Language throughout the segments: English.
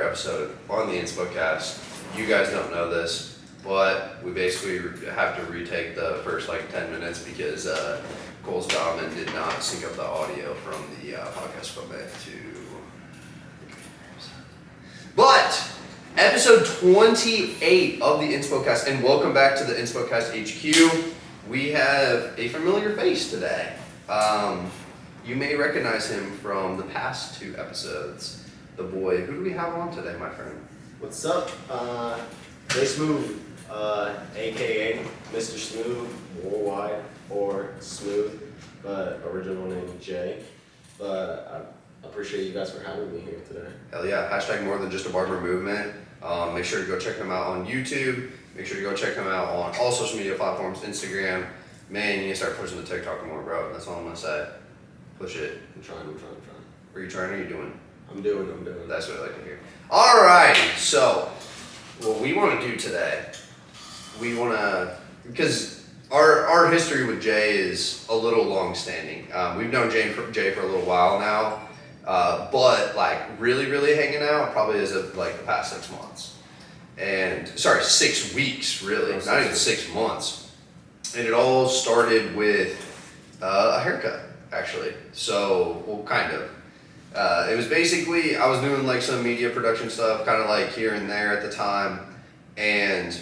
episode on the InspoCast. You guys don't know this, but we basically have to retake the first 10 minutes because Cole's Domin did not sync up the audio from the podcast equipment to. But episode 28 of the InspoCast, and welcome back to the InspoCast HQ. We have a familiar face today. You may recognize him from the past two episodes. The boy, who do we have on today, my friend? What's up? JSmooth, aka Mr. Smooth, worldwide, or Smooth, but original name Jay. But I appreciate you guys for having me here today. Hell yeah, hashtag more than just a barber movement. Make sure to go check him out on YouTube. Make sure to go check him out on all social media platforms, Instagram. Man, you need to start pushing the TikTok more, bro. That's all I'm gonna say. Push it. I'm trying. Are you trying or are you doing? I'm doing. That's what I like to hear. Alrighty, so what we want to do today, because our history with Jay is a little long-standing. We've known Jay for a little while now, but really hanging out probably as of the past 6 months. 6 weeks really, not even 6 months. And it all started with a haircut, actually. So, well, kind of. It was basically, I was doing some media production stuff, kind of here and there at the time, and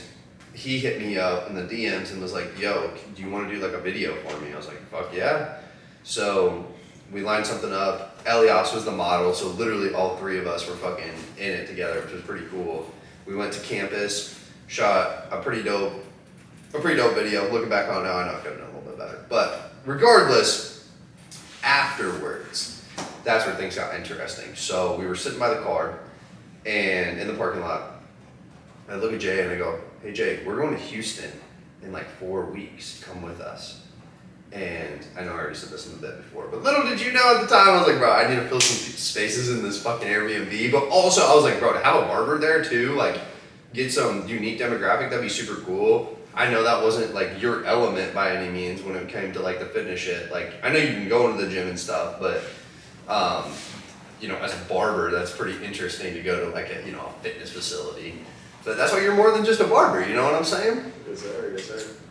he hit me up in the DMs and was like, yo, do you want to do a video for me? I was like, fuck yeah. So we lined something up. Eliaz was the model, so literally all three of us were fucking in it together, which was pretty cool. We went to campus, shot a pretty dope video. Looking back on it now, I know I could have done a little bit better. But regardless, afterwards, that's where things got interesting. So we were sitting by the car and in the parking lot. I look at Jay and I go, hey Jay, we're going to Houston in 4 weeks. Come with us. And I know I already said this in a bit before, but little did you know at the time, I was like, bro, I need to fill some spaces in this fucking Airbnb. But also I was like, bro, to have a barber there too, get some unique demographic, that'd be super cool. I know that wasn't your element by any means when it came to the fitness shit. I know you can go into the gym and stuff, but as a barber, that's pretty interesting to go to a fitness facility. But that's why you're more than just a barber, you know what I'm saying? Yes, sir.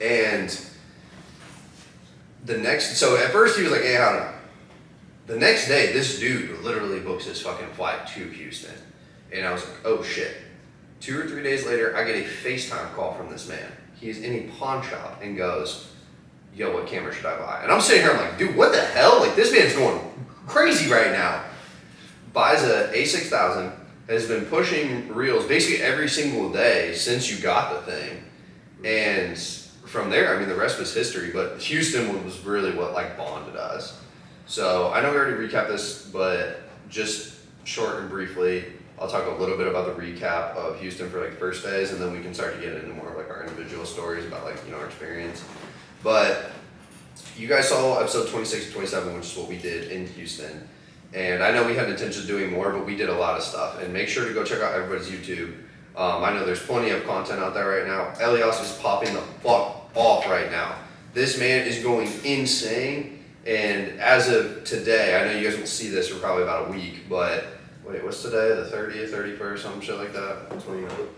And so at first he was like, hey, I don't know. The next day, this dude literally books his fucking flight to Houston. And I was like, oh shit. 2 or 3 days later, I get a FaceTime call from this man. He's in a pawn shop and goes, yo, what camera should I buy? And I'm sitting here, I'm like, dude, what the hell? This man's going crazy right now. Buys a A6000, has been pushing reels basically every single day since you got the thing. And from there, the rest was history, but Houston was really what bonded us. So I know we already recapped this, but just short and briefly, I'll talk a little bit about the recap of Houston for first days, and then we can start to get into more of our individual stories about our experience. But you guys saw episode 26 and 27, which is what we did in Houston. And I know we had intention of doing more, but we did a lot of stuff. And make sure to go check out everybody's YouTube. I know there's plenty of content out there right now. Eliaz is popping the fuck off right now. This man is going insane. And as of today, I know you guys won't see this for probably about a week, but wait, what's today? The 30th, 31st, some shit like that? 29th.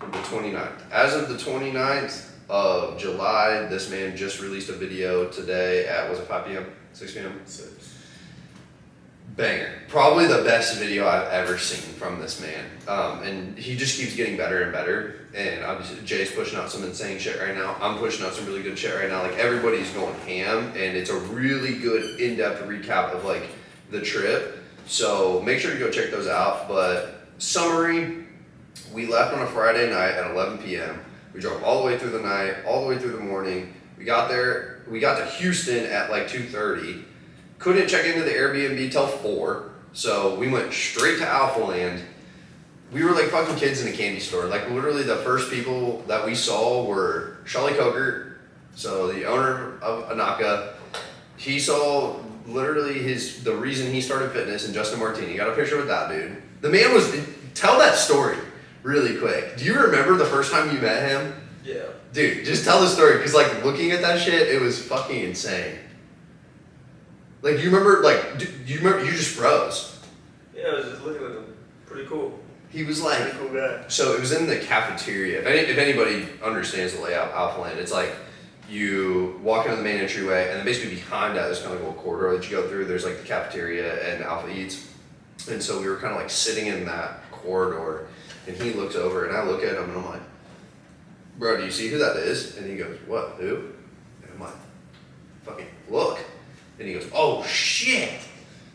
The 29th. As of the 29th of July, this man just released a video today at, was it 5 p.m., 6 p.m.? 6. Banger. Probably the best video I've ever seen from this man. And he just keeps getting better and better. And obviously Jay's pushing out some insane shit right now. I'm pushing out some really good shit right now. Everybody's going ham, and it's a really good in-depth recap of the trip. So make sure to go check those out. But summary, we left on a Friday night at 11 p.m. We drove all the way through the night, all the way through the morning. We got to Houston at 2:30. Couldn't check into the Airbnb till 4, so we went straight to AlphaLand. We were like fucking kids in a candy store. Literally the first people that we saw were Charlie Coker, so the owner of Anaka. He saw literally the reason he started fitness, and Justin Martini. Got a picture with that dude. The man tell that story really quick. Do you remember the first time you met him? Yeah. Dude, just tell the story, because looking at that shit, it was fucking insane. You remember, you just froze. Yeah, I was just looking at him. Pretty cool. He was like, Pretty cool guy. so it was in the cafeteria. If anybody understands the layout of AlphaLand, it's like you walk into the main entryway, and then basically behind that, there's kind of like a little corridor that you go through. There's like the cafeteria and Alpha Eats. And so we were kind of like sitting in that corridor, and he looks over, and I look at him, and I'm like, bro, do you see who that is? And he goes, what, who? And I'm like, fucking look. And he goes, oh shit,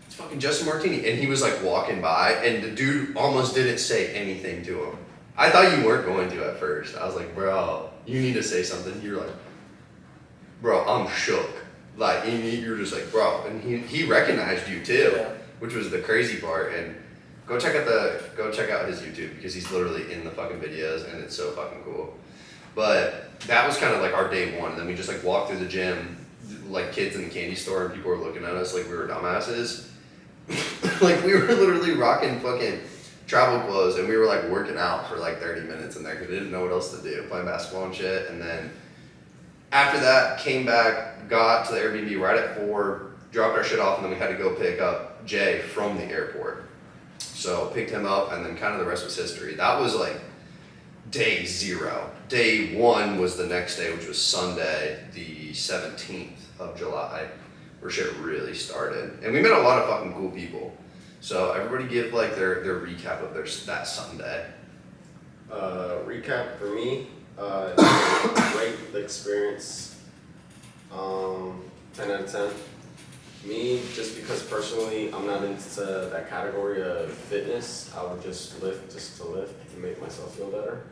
it's fucking Justin Martini. And he was like walking by, and the dude almost didn't say anything to him. I thought you weren't going to at first. I was like, bro, you need to say something. You're like, bro, I'm shook. Like, you're just like, bro. And he recognized you too, Yeah. which was the crazy part. And go check out his YouTube, because he's literally in the fucking videos, and it's so fucking cool. But that was kind of like our day one. And then we just like walked through the gym, like kids in the candy store, and people were looking at us like we were dumbasses. Like we were literally rocking fucking travel clothes, and we were like working out for like 30 minutes in there because we didn't know what else to do, playing basketball and shit. And then after that, came back, got to the Airbnb right at 4, dropped our shit off, and then we had to go pick up Jay from the airport. So picked him up, and then kind of the rest was history. That was like day 0. Day 1 was the next day, which was Sunday, the 17th of July, where shit really started. And we met a lot of fucking cool people. So everybody give like their recap of that Sunday. Recap for me, great experience, 10 out of 10. Me, just because personally I'm not into that category of fitness, I would just lift just to lift to make myself feel better.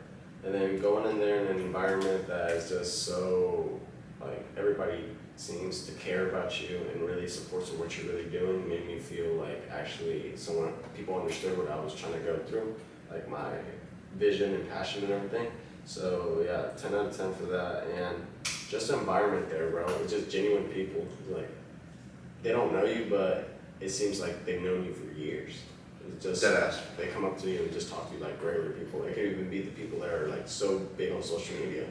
And then going in there in an environment that is just so, like, everybody seems to care about you and really supports what you're really doing made me feel like actually people understood what I was trying to go through, like my vision and passion and everything. So yeah, 10 out of 10 for that. And just the environment there, bro, it's just genuine people. Like, they don't know you, but it seems like they've known you for years. It's just, Deadass. they come up to you and just talk to you like regular people. It could even be the people that are like so big on social media.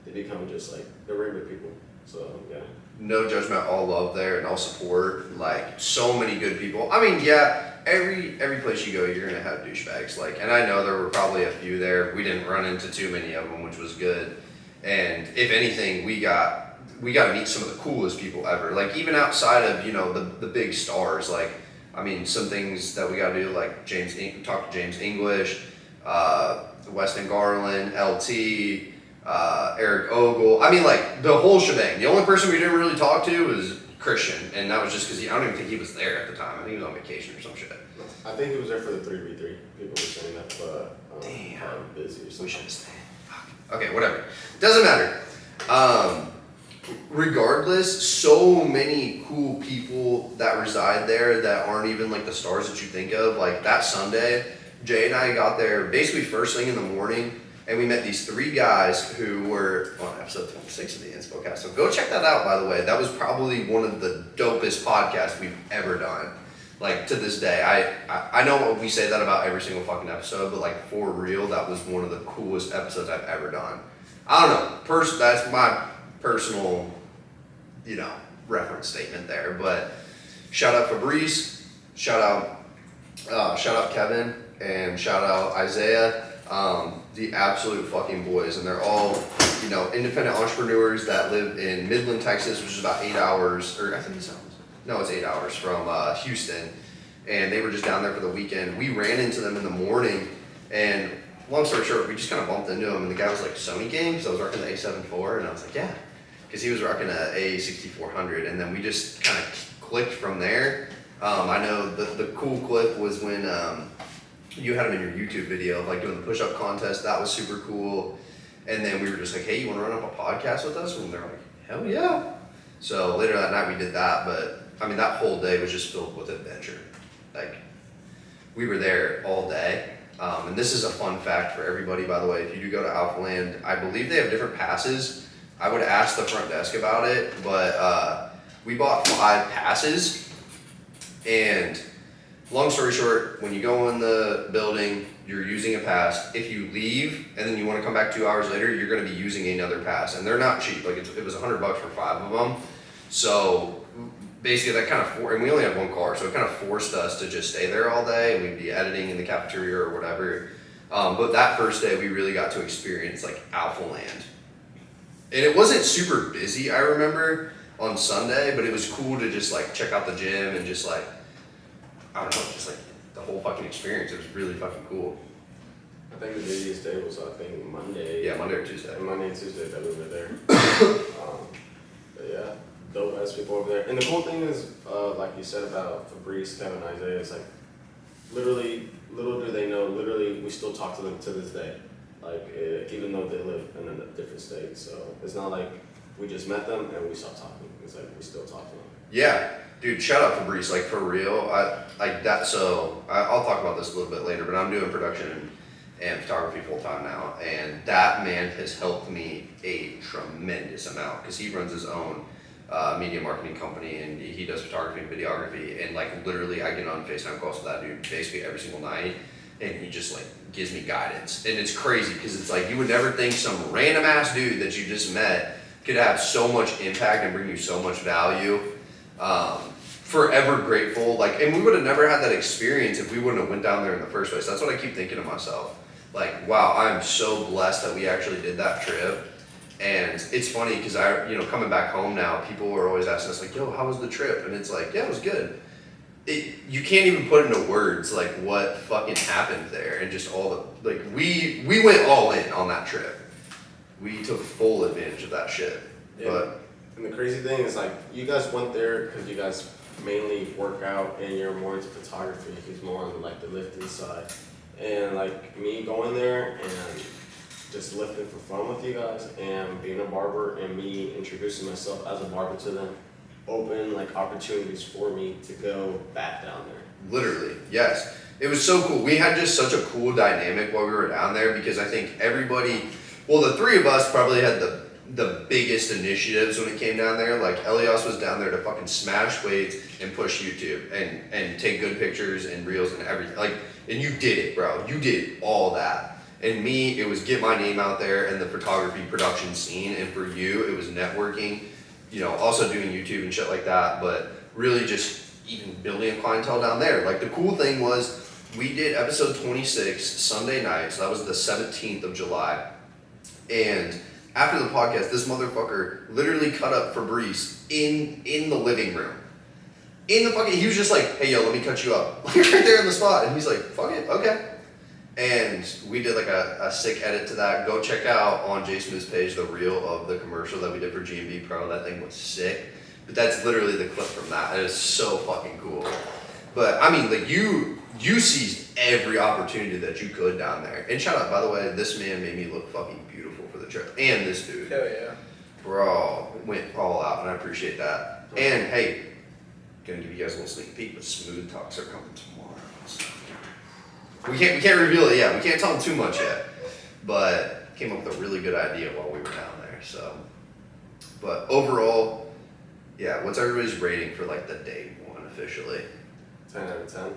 They become just like, they're regular people. So yeah. No judgment, all love there, and all support. Like, so many good people. I mean, yeah, every place you go, you're gonna have douchebags. Like, and I know there were probably a few there. We didn't run into too many of them, which was good. And if anything, we got to meet some of the coolest people ever. Like, even outside of, you know, the big stars. Like, I mean, some things that we got to do, like talk to James English, Weston Garland, LT. Eric Ogle. I mean, like, the whole shebang. The only person we didn't really talk to was Christian, and that was just because I don't even think he was there at the time. I think he was on vacation or some shit. I think he was there for the 3v3. People were saying that, but Damn. probably busy or something. We should have stayed. Fuck. Okay, whatever. Doesn't matter. Regardless, so many cool people that reside there that aren't even like the stars that you think of. Like, that Sunday, Jay and I got there basically first thing in the morning. And we met these 3 guys who were on episode 26 of the InspoCast. So go check that out, by the way. That was probably one of the dopest podcasts we've ever done. Like, to this day. I know we say that about every single fucking episode, but like, for real, that was one of the coolest episodes I've ever done. I don't know. That's my personal, you know, reference statement there. But shout out Fabrice, shout out Kevin, and shout out Isaiah. The absolute fucking boys, and they're all, you know, independent entrepreneurs that live in Midland, Texas, which is about 8 hours, or I think it's 8 hours from Houston, and they were just down there for the weekend. We ran into them in the morning, and long story short, we just kind of bumped into him, and the guy was like, Sony Gang, because I was rocking the A7 IV, and I was like, yeah, because he was rocking a A6400, and then we just kind of clicked from there. I know the cool clip was when you had him in your YouTube video of like doing the push-up contest. That was super cool. And then we were just like, hey, you want to run up a podcast with us? And they're like, hell yeah. So later that night we did that. But I mean, that whole day was just filled with adventure. Like, we were there all day. And this is a fun fact for everybody, by the way. If you do go to AlphaLand, I believe they have different passes. I would ask the front desk about it, but we bought 5 passes. And long story short, when you go in the building, you're using a pass. If you leave and then you want to come back 2 hours later, you're going to be using another pass. And they're not cheap. Like, it was $100 for 5 of them. So basically that kind of, and we only had 1 car, so it kind of forced us to just stay there all day, and we'd be editing in the cafeteria or whatever. But that first day, we really got to experience like AlphaLand. And it wasn't super busy, I remember, on Sunday, but it was cool to just like check out the gym and just like, I don't know, just like the whole fucking experience. It was really fucking cool. I think the busiest day was, Monday. Yeah, Monday or Tuesday. Monday and Tuesday that we were there. But yeah, dope ass people over there. And the cool thing is, like you said about Fabrice, Kevin, Isaiah, it's like, literally, little do they know, literally, we still talk to them to this day. Like, even though they live in a different state. So it's not like we just met them and we stopped talking. It's like we still talk to them. Yeah, dude, shout out Fabrice, like for real. I'll talk about this a little bit later, but I'm doing production and photography full time now, and that man has helped me a tremendous amount because he runs his own media marketing company and he does photography and videography, and like literally I get on FaceTime calls with that dude basically every single night, and he just like gives me guidance, and it's crazy because it's like you would never think some random ass dude that you just met could have so much impact and bring you so much value. Forever grateful, like, and we would have never had that experience if we wouldn't have went down there in the first place. That's what I keep thinking to myself. Like, wow, I'm so blessed that we actually did that trip. And it's funny because coming back home now, people are always asking us like, yo, how was the trip? And it's like, yeah, it was good. You can't even put into words like what fucking happened there, and just all the, like, we went all in on that trip. We took full advantage of that shit. Yeah. And the crazy thing is, like, you guys went there because you guys mainly work out and you're more into photography. He's more on like the lifting side. And like me going there and just lifting for fun with you guys and being a barber and me introducing myself as a barber to them opened like opportunities for me to go back down there. Literally, yes. It was so cool. We had just such a cool dynamic while we were down there because I think everybody, well, the three of us probably had the biggest initiatives when it came down there. Like Eliaz was down there to fucking smash weights and push YouTube and take good pictures and reels and everything. Like, and you did it, bro. You did all that. And me, it was get my name out there in the photography production scene. And for you, it was networking, also doing YouTube and shit like that. But really just even building a clientele down there. Like the cool thing was we did episode 26 Sunday night. So that was the 17th of July. And after the podcast, this motherfucker literally cut up Fabrice in the living room. He was just like, hey, yo, let me cut you up. Like right there on the spot. And he's like, fuck it, okay. And we did like a sick edit to that. Go check out on JSmooth's page the reel of the commercial that we did for G&B Pro. That thing was sick. But that's literally the clip from that. It is so fucking cool. But I mean, like you seized every opportunity that you could down there. And shout out, by the way, this man made me look fucking beautiful for the trip. And this dude. Hell yeah. Bro, went all out, and I appreciate that. And hey, gonna give you guys a little sneak peek, but Smooth Talks are coming tomorrow. So. We can't reveal it yet. We can't tell them too much yet. But came up with a really good idea while we were down there. So, but overall, yeah. What's everybody's rating for like the day one officially? 10 out of 10.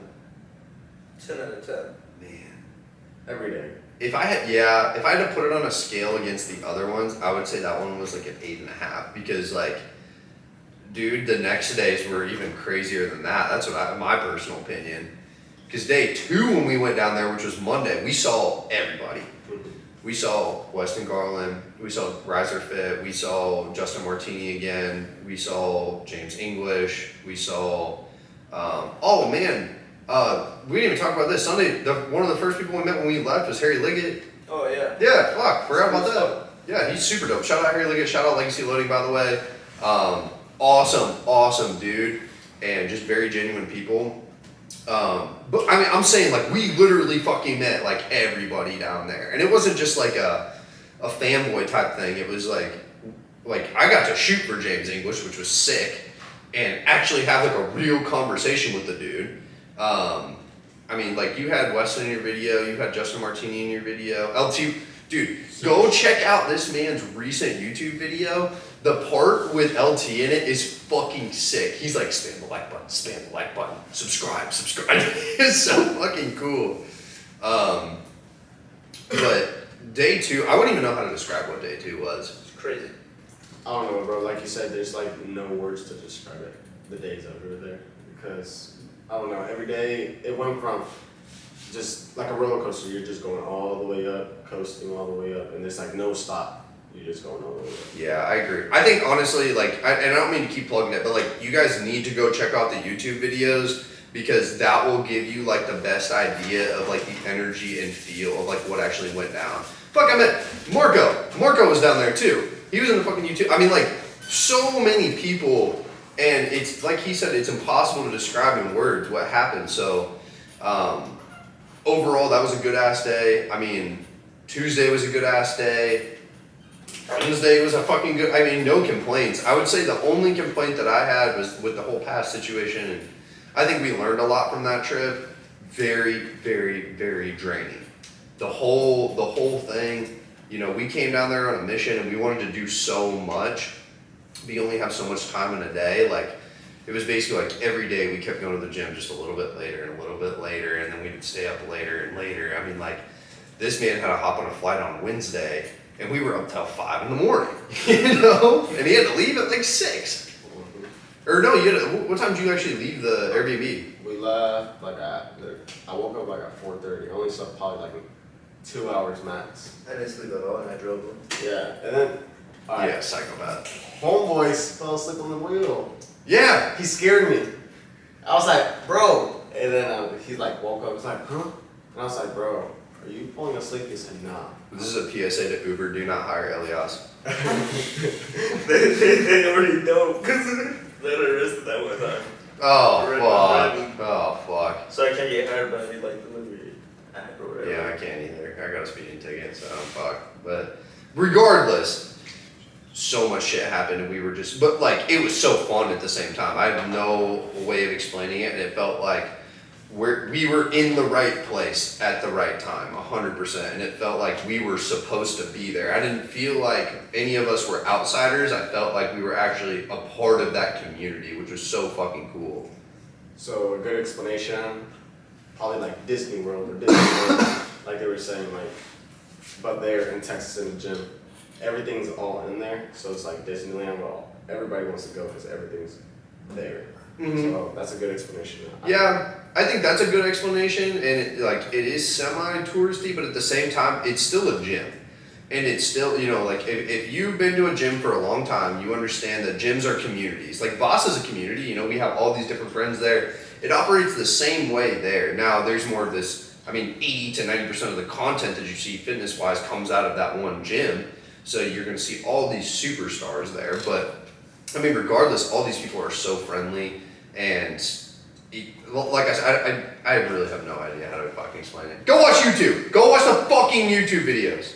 10 out of 10. Man, Every day. if I had to put it on a scale against the other ones, I would say that one was like an 8.5 because like, dude, the next days were even crazier than that. That's my personal opinion. Because day 2 when we went down there, which was Monday, we saw everybody. We saw Weston Garland, we saw Riser Fit, we saw Justin Martini again, we saw James English, we saw, we didn't even talk about this. Sunday, one of the first people we met when we left was Harry Liggett. Oh, yeah. Yeah, fuck, forgot about that. Yeah, he's super dope. Shout out Harry Liggett, shout out Legacy Loading, by the way. Awesome dude, and just very genuine people. But I mean, I'm saying like we literally fucking met like everybody down there, and it wasn't just like a fanboy type thing. It was like I got to shoot for James English, which was sick, and actually have like a real conversation with the dude. I mean, like you had Weston in your video, you had Justin Martini in your video, LT. Dude, go check out this man's recent YouTube video. The part with LT in it is fucking sick. He's like, spam the like button, subscribe. It's so fucking cool. But day 2, I wouldn't even know how to describe what day 2 was. It's crazy. I don't know, bro. Like you said, there's like no words to describe it. The days that we were there, because I don't know. Every day it went from just like a roller coaster. You're just going all the way up, coasting all the way up, and there's like no stop. You're just going all the way up. Yeah, I agree. I think honestly, like, and I don't mean to keep plugging it, but like, you guys need to go check out the YouTube videos because that will give you like the best idea of like the energy and feel of like what actually went down. Fuck, I meant Marco. Marco was down there too. He was in the fucking YouTube. I mean, like, so many people, and it's like he said, it's impossible to describe in words what happened. So, overall, that was a good ass day. I mean, Tuesday was a good ass day. Wednesday was a fucking good, I mean, no complaints. I would say the only complaint that I had was with the whole pass situation, and I think we learned a lot from that trip. Very, very, very draining. The whole thing, you know, we came down there on a mission and we wanted to do so much. We only have so much time in a day. Like, it was basically like every day we kept going to the gym just a little bit later and a little bit later, and then we'd stay up later and later. I mean, like, this man had to hop on a flight on Wednesday, and we were up till 5 in the morning, you know? And he had to leave at like 6. Or no, you had to, what time did you actually leave the Airbnb? We left like I woke up like at 4:30. I only slept probably like 2 hours max. I didn't sleep at all, and I drove them. Yeah, and then Yeah, psychopath. homeboy fell asleep on the wheel. Yeah. He scared me. I was like, bro. And then he like woke up. He's like, huh? And I was like, bro, are you falling asleep? He said, nah. This is a PSA to Uber, do not hire Eliaz. they already know, because they arrested that one time. Oh, fuck. Oh, fuck. So I can't get hired by any like delivery app or whatever. Yeah, I can't either. I got a speeding ticket, so fuck. But regardless, so much shit happened, and we were just, but like, it was so fun at the same time. I have no way of explaining it, and it felt like we were in the right place at the right time, 100%, and it felt like we were supposed to be there. I didn't feel like any of us were outsiders. I felt like we were actually a part of that community, which was so fucking cool. So a good explanation, probably like Disney World or Disney World, like they were saying, like, but there in Texas in the gym, everything's all in there. So it's like Disneyland. Well, everybody wants to go because everything's there. Mm-hmm. So that's a good explanation. Yeah, I think that's a good explanation, and it is semi-touristy, but at the same time, it's still a gym. And it's still, you know, like, if you've been to a gym for a long time, you understand that gyms are communities. Like, Voss is a community, you know, we have all these different friends there. It operates the same way there. Now, there's more of this, I mean, 80 to 90% of the content that you see fitness-wise comes out of that one gym. So you're going to see all these superstars there, but I mean, regardless, all these people are so friendly, and like I said, I really have no idea how to fucking explain it. Go watch YouTube. Go watch the fucking YouTube videos.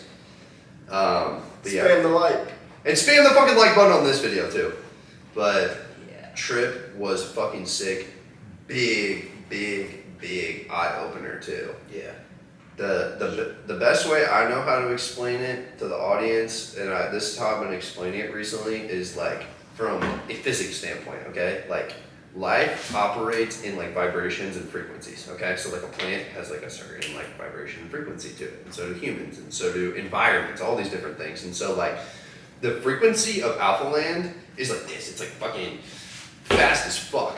But yeah. Spam the like. And spam the fucking like button on this video too. But Yeah. trip was fucking sick. Big eye opener too. Yeah. The best way I know how to explain it to the audience, and this is how I've been explaining it recently, is like from a physics standpoint, okay? Like, life operates in like vibrations and frequencies, okay? So like a plant has like a certain like vibration and frequency to it, and so do humans, and so do environments, all these different things. And so like the frequency of AlphaLand is like this, it's like fucking fast as fuck.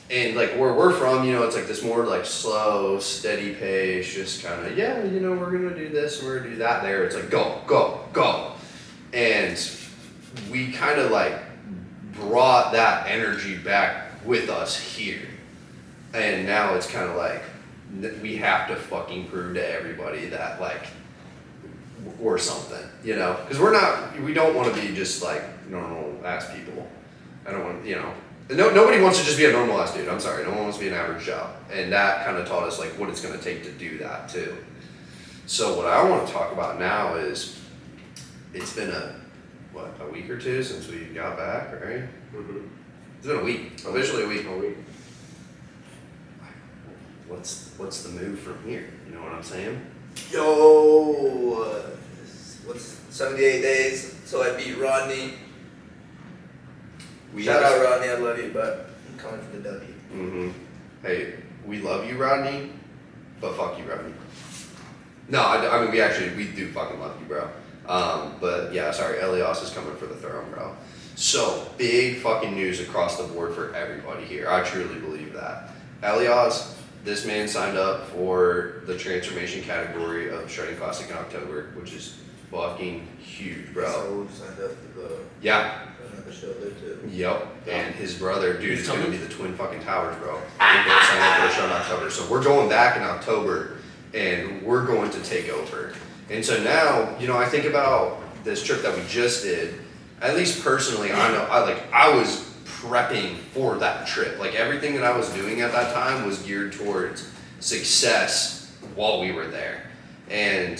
And like where we're from, you know, it's like this more like slow, steady pace, just kind of, yeah, you know, we're gonna do this, we're gonna do that. There, it's like go, go, go. And we kind of like brought that energy back with us here. And now it's kind of like we have to fucking prove to everybody that like we're something, you know? Because we don't want to be just like normal ass people. I don't want, you know. Nobody wants to just be a normal ass dude. I'm sorry. No one wants to be an average Joe. And that kind of taught us like what it's going to take to do that too. So what I want to talk about now is it's been a week or two since we got back, right? Mm-hmm. It's been a week. Officially a week. A week. What's the move from here? You know what I'm saying? Yo, what's 78 days? So I beat Rodney. Shout out Rodney, I love you, but I'm coming for the W. Mm-hmm. Hey, we love you, Rodney, but fuck you, Rodney. No, I mean, we do fucking love you, bro. But yeah, sorry, Eliaz is coming for the throne, bro. So, big fucking news across the board for everybody here. I truly believe that. Eliaz, this man signed up for the transformation category of Shredding Classic in October, which is fucking huge, bro. So signed up to the Yeah. another show there too. Yep. And his brother, dude, He's it's gonna coming? be the Twin fucking Towers, bro. They both signed up for a show in October. So we're going back in October and we're going to take over. And so now, you know, I think about this trip that we just did. At least personally, I was prepping for that trip. Like everything that I was doing at that time was geared towards success while we were there. And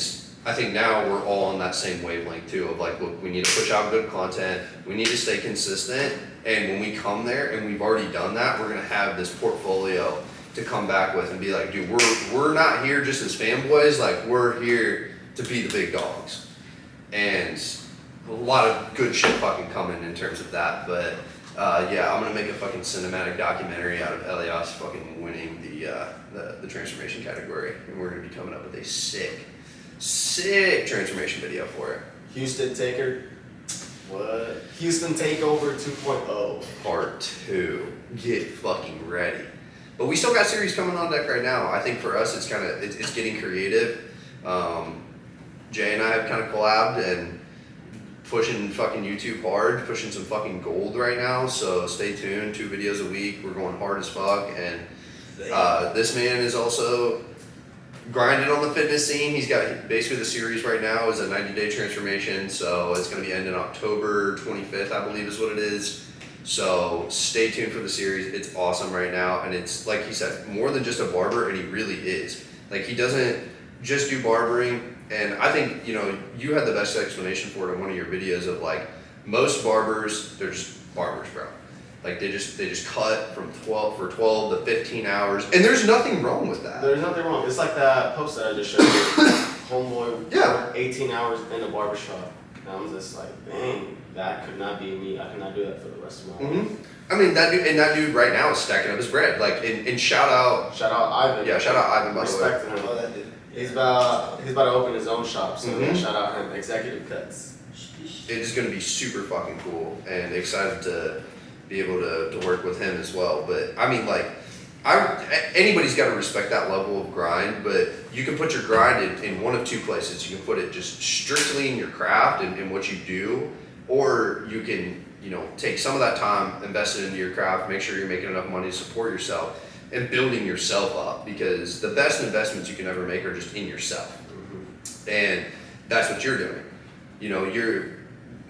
I think now we're all on that same wavelength too of like, look, we need to push out good content. We need to stay consistent. And when we come there and we've already done that, we're gonna have this portfolio to come back with and be like, dude, we're not here just as fanboys. Like we're here to be the big dogs. And a lot of good shit fucking coming in terms of that. But yeah, I'm gonna make a fucking cinematic documentary out of Eliaz fucking winning the transformation category, and we're gonna be coming up with a sick transformation video for it. Houston Taker. What? Houston Takeover 2.0. Part 2. Get fucking ready. But we still got series coming on deck right now. I think for us, it's getting creative. Jay and I have kind of collabed and pushing fucking YouTube hard, pushing some fucking gold right now. So stay tuned. 2 videos a week. We're going hard as fuck. And this man is also grinding on the fitness scene. He's got basically the series right now is a 90-day transformation. So it's going to be ending October 25th, I believe is what it is. So stay tuned for the series. It's awesome right now. And it's, like he said, more than just a barber, and he really is. Like, he doesn't just do barbering. And I think, you know, you had the best explanation for it in one of your videos of, like, most barbers, they're just barbers, bro. Like, they just cut from 12 to 15 hours. And there's nothing wrong with that. There's nothing wrong. It's like that post that I just showed you. Homeboy, Yeah. 18 hours in a barbershop. And I'm just like, dang, that could not be me. I could not do that for the rest of my life. I mean, that dude right now is stacking up his bread. Like, and shout out. Shout out Ivan. Yeah, shout out Ivan, by the way. Respect to him. Oh, that dude. He's about to open his own shop, so Mhm. shout out him. Executive Cuts. It is going to be super fucking cool, and excited to be able to work with him as well. But I mean, like, anybody's got to respect that level of grind, but you can put your grind in one of 2 places. You can put it just strictly in your craft and what you do, or you can, you know, take some of that time, invest it into your craft, make sure you're making enough money to support yourself, and building yourself up, because the best investments you can ever make are just in yourself. And that's what you're doing. You know, you're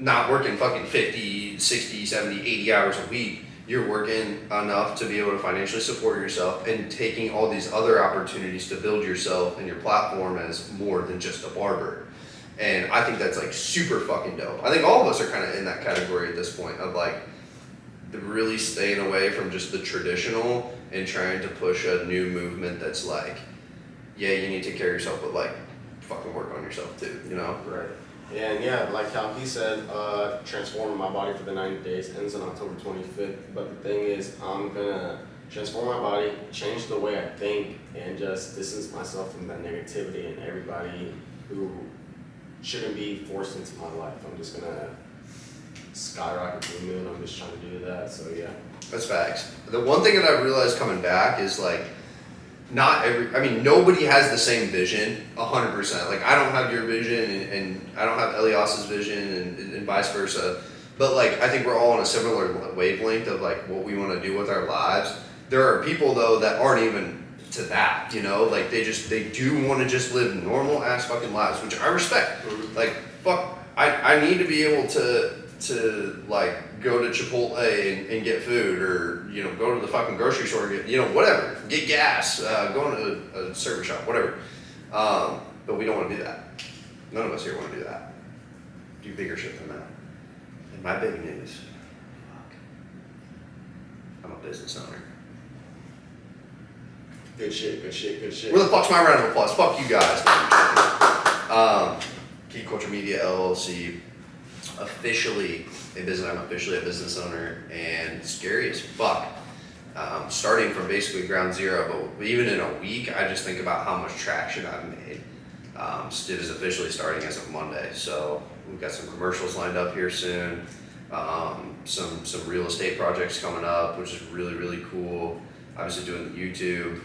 not working fucking 50, 60, 70, 80 hours a week. You're working enough to be able to financially support yourself and taking all these other opportunities to build yourself and your platform as more than just a barber. And I think that's like super fucking dope. I think all of us are kind of in that category at this point of like really staying away from just the traditional and trying to push a new movement that's like, yeah, you need to take care of yourself, but like fucking work on yourself too, you know? Right. And yeah, like how he said, transforming my body for the 90 days ends on October 25th. But the thing is, I'm gonna transform my body, change the way I think, and just distance myself from that negativity and everybody who shouldn't be forced into my life. I'm just gonna skyrocket to the moon. I'm just trying to do that. So yeah. That's facts. The one thing that I realized coming back is like, nobody has the same vision 100%. Like, I don't have your vision and I don't have Elias's vision and vice versa. But like, I think we're all on a similar wavelength of like what we want to do with our lives. There are people though that aren't even to that, you know, like they do want to just live normal ass fucking lives, which I respect. Like, fuck, I need to be able to like go to Chipotle and get food, or, you know, go to the fucking grocery store and get, you know, whatever, get gas, go to a service shop, whatever. But we don't want to do that. None of us here want to do that. Do bigger shit than that. And my big news, fuck, I'm a business owner. Good shit, good shit, good shit. Where the fuck's my round of applause? Fuck you guys. Key Culture Media LLC, I'm officially a business owner, and scary as fuck. Starting from basically ground zero, but even in a week, I just think about how much traction I've made. Stiv is officially starting as of Monday, so we've got some commercials lined up here soon. Some real estate projects coming up, which is really, really cool. obviously doing the YouTube,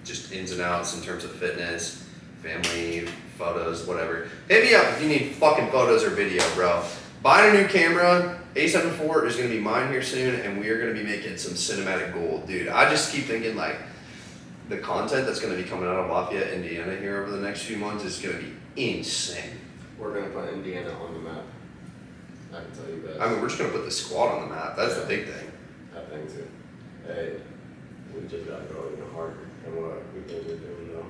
just ins and outs in terms of fitness, family, photos, whatever. Hit me up if you need fucking photos or video, bro. Buying a new camera. A7 IV is going to be mine here soon, and we are going to be making some cinematic gold. Dude, I just keep thinking, like, the content that's going to be coming out of Lafayette, Indiana here over the next few months is going to be insane. We're gonna put Indiana on the map. I can tell you that. I mean, we're just going to put the squad on the map. That's the big thing. I think too. Hey, we just gotta go even harder than what we've been doing though.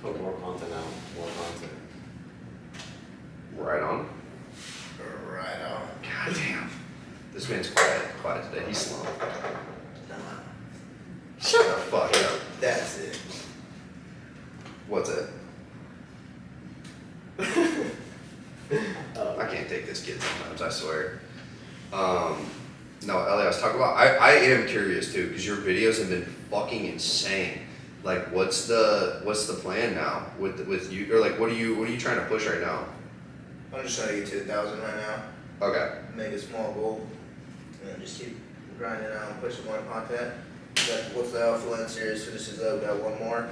Put more content out, more content. Right on. Right on. God damn. This man's quiet today. He's slow. Shut the fuck up. That's it. What's it? I can't take this kid sometimes, I swear. No, Eliaz, talk about. I am curious too, because your videos have been fucking insane. Like, what's the plan now with you, or like, what are you trying to push right now? I'm just trying to get to 1,000 right now. Okay. Make a small goal, and then just keep grinding out and pushing more content. With the AlphaLand series finishes up, got one more.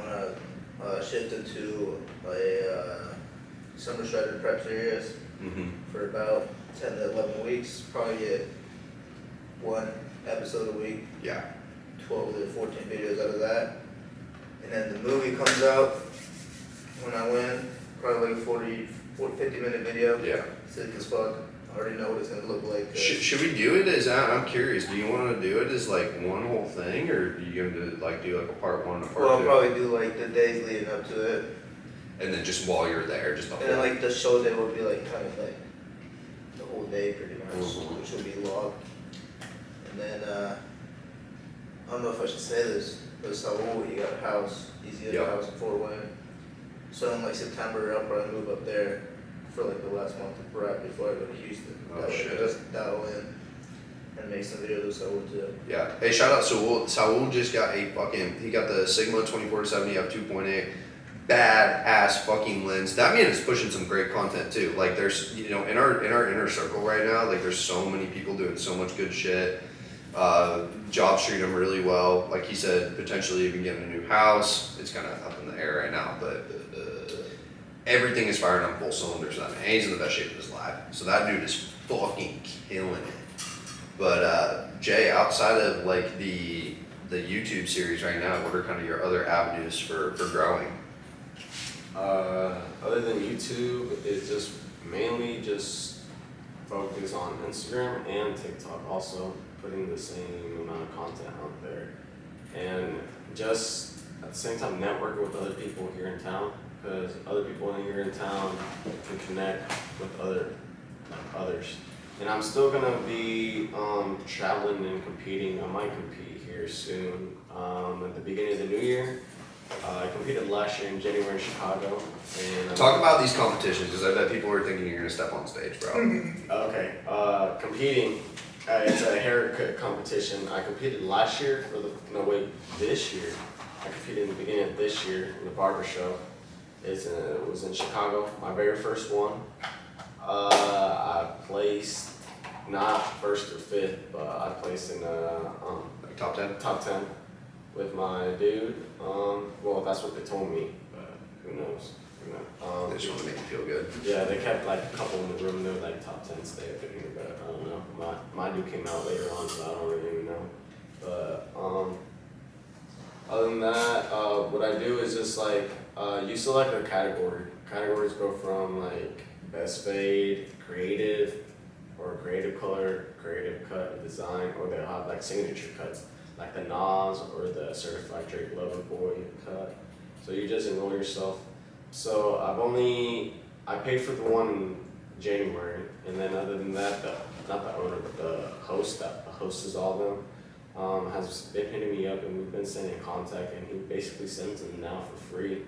I'm gonna shift into a summer shredded prep series for about 10 to 11 weeks. Probably get one episode a week, Yeah. 12 to 14 videos out of that. And then the movie comes out when I win, probably like a 50-minute video. Yeah. Sick as fuck. I already know what it's gonna look like. Should we do it as, I'm curious, do you want to do it as like one whole thing, or are you going to like do like a part one, a part Well, I'll two? probably do like the days leading up to it. And then just while you're there, just the And then whole. like the show day will be like kind of like the whole day pretty much, Mhm. which will be logged. And then I don't know if I should say this, but Saul, he got a house. He's got Yep. a house in Fort Wayne. So in like September, I'll probably move up there for like the last month of prep before I go to Houston. Oh, That way I shit. can just dial in and make some videos with Saul too. Yeah. Hey, shout out Saul. Saul just got he got the Sigma 24-70 f2.8. Badass fucking lens. That man is pushing some great content too. Like there's, in our inner circle right now, like there's so many people doing so much good shit. Jobs treat him really well. Like he said, potentially even getting a new house. It's kind of up in the air right now, but everything is firing on full cylinders. And he's in the best shape of his life. So that dude is fucking killing it. But Jay, outside of like the YouTube series right now, what are kind of your other avenues for growing? Other than YouTube, it's just mainly just focus on Instagram and TikTok, also putting the same amount of content out there. And just at the same time networking with other people here in town, because other people here in town can connect with others. And I'm still gonna be traveling and competing. I might compete here soon. At the beginning of the new year. I competed last year in January in Chicago. And Talk about these competitions, because I bet people are thinking you're gonna step on stage, bro. Okay, competing. It's a haircut competition. I competed last year this year. I competed in the beginning of this year in the Barber show. It was in Chicago, my very first one. I placed not first or fifth, but I placed in Like top 10? top 10 with my dude. Well, that's what they told me, but who knows? They just want to make you feel good. Yeah, they kept like a couple in the room. They were like top 10 stay up in here, but I don't know. My dude came out later on, so I don't really even know. But other than that, what I do is just like you select a category. Categories go from like best fade, creative, or creative color, creative cut, design, or they'll have like signature cuts, like the Nas or the Certified Drake Lover Boy cut. So you just enroll yourself. So I paid for the one in January, and then other than that, not the owner, but the host that hosts all of them, has been hitting me up, and we've been staying in contact, and he basically sends them now for free.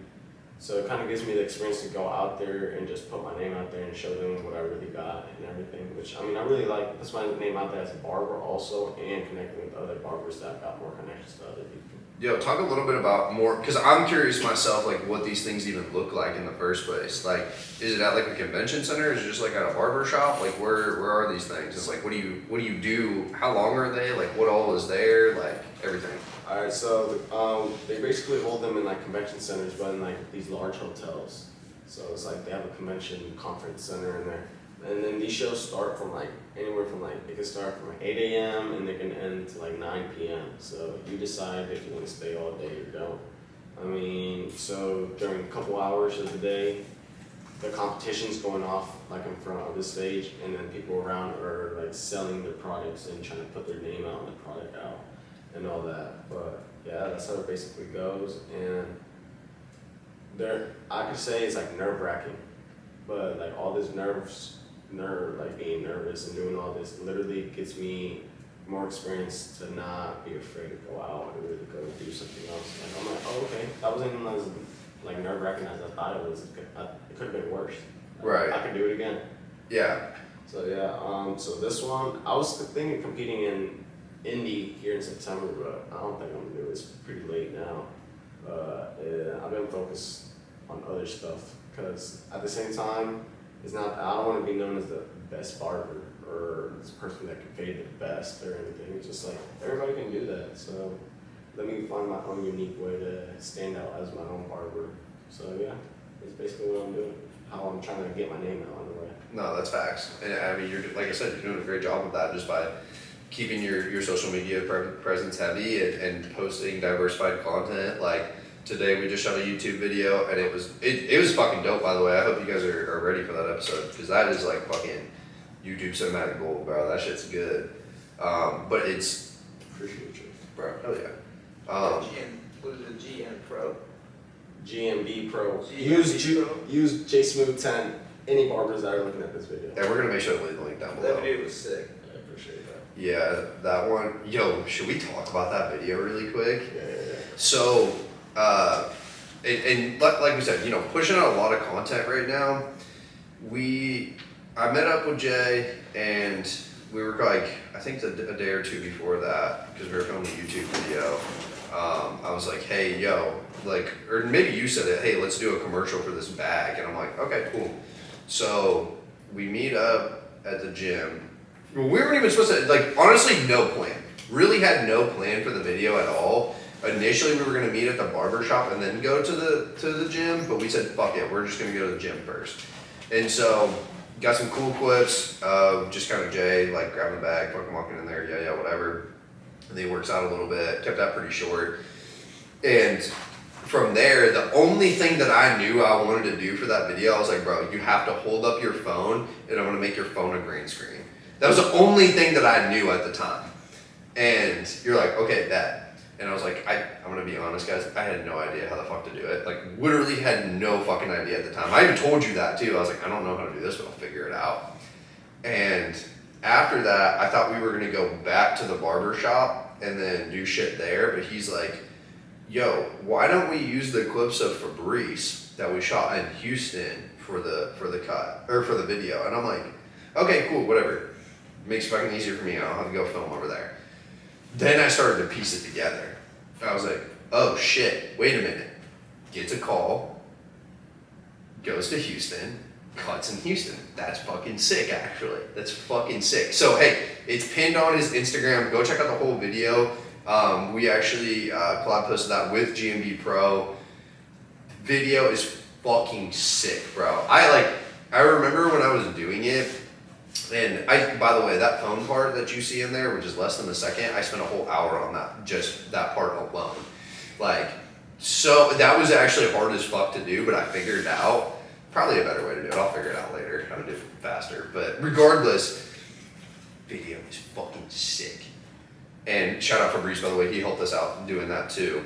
So it kind of gives me the experience to go out there and just put my name out there and show them what I really got and everything, which I mean, I really like, that's my name out there as a barber also, and connecting with other barbers that got more connections to other people. Yo, talk a little bit about more, because I'm curious myself, like what these things even look like in the first place. Like, is it at like a convention center? Is it just like at a barber shop? Like, where are these things? It's like, what do you do? How long are they? Like, what all is there? Like, everything. All right, so they basically hold them in like convention centers, but in like these large hotels. So it's like they have a convention conference center in there, and then these shows start from like anywhere from like they can start from like 8 a.m. and they can end to like 9 p.m. So you decide if you want to stay all day or don't. I mean, so during a couple hours of the day, the competition's going off like in front of the stage, and then people around are like selling their products and trying to put their name out and the product out and all that. But yeah, that's how it basically goes. And I could say it's like nerve-wracking, but like all this like being nervous and doing all this literally gives me more experience to not be afraid to go out or to go do something else. Like I'm like, oh okay, that wasn't as like nerve-wracking as I thought it was. It could have been worse. Right. I could do it again. Yeah. So yeah, so this one, I was thinking of competing in Indy here in September, but I don't think I'm gonna do it. It's pretty late now. Yeah, I've been focused on other stuff because at the same time, it's not. I don't want to be known as the best barber or this person that can fade the best or anything. It's just like everybody can do that. So let me find my own unique way to stand out as my own barber. So yeah, that's basically what I'm doing. How I'm trying to get my name out in a way. No, that's facts. And I mean, you're like I said, you're doing a great job with that just by keeping your social media presence heavy and posting diversified content. Like today, we just shot a YouTube video, and it was fucking dope. By the way, I hope you guys are ready for that episode because that is like fucking YouTube cinematic gold, bro. That shit's good. But it's Appreciate you, bro. Hell yeah. What is it? GM Pro. GMB Pro. GMB Pro. Use JSmooth 10. Any barbers that are looking at this video. And we're gonna make sure to leave the link down That below. video was sick. I appreciate that. Yeah, that one. Yo, should we talk about that video really quick? Yeah. So, and like we said, pushing out a lot of content right now. I met up with Jay, and we were like, I think a day or two before that, because we were filming a YouTube video. I was like, hey, yo, like, or maybe you said it, hey, let's do a commercial for this bag. And I'm like, okay, cool. So we meet up at the gym. We weren't even supposed to, like, honestly, no plan. Really had no plan for the video at all. Initially, we were gonna meet at the barber shop and then go to the gym, but we said, fuck it, we're just gonna go to the gym first. And so, got some cool clips of just kind of Jay, like, grabbing the bag, fucking walking in there, yeah, whatever. And then he works out a little bit, kept that pretty short. And from there, the only thing that I knew I wanted to do for that video, I was like, bro, you have to hold up your phone, and I'm gonna make your phone a green screen. That was the only thing that I knew at the time. And you're like, okay, that. And I was like, I'm gonna be honest, guys, I had no idea how the fuck to do it. Like, literally had no fucking idea at the time. I even told you that too. I was like, I don't know how to do this, but I'll figure it out. And after that, I thought we were gonna go back to the barber shop and then do shit there, but he's like, yo, why don't we use the clips of Fabrice that we shot in Houston for the cut, or for the video? And I'm like, okay, cool, whatever. Makes it fucking easier for me, I don't have to go film over there. Then I started to piece it together. I was like, oh shit, wait a minute. Gets a call, goes to Houston, cuts in Houston. That's fucking sick, actually. That's fucking sick. So hey, it's pinned on his Instagram. Go check out the whole video. We actually collab posted that with GMB Pro. Video is fucking sick, bro. I remember when I was doing it, and by the way, that phone part that you see in there, which is less than a second, I spent a whole hour on that, just that part alone. Like, so that was actually hard as fuck to do, but I figured it out. Probably a better way to do it. I'll figure it out later, how to do it faster. But regardless, video is fucking sick. And shout out Fabrice, by the way, he helped us out doing that too.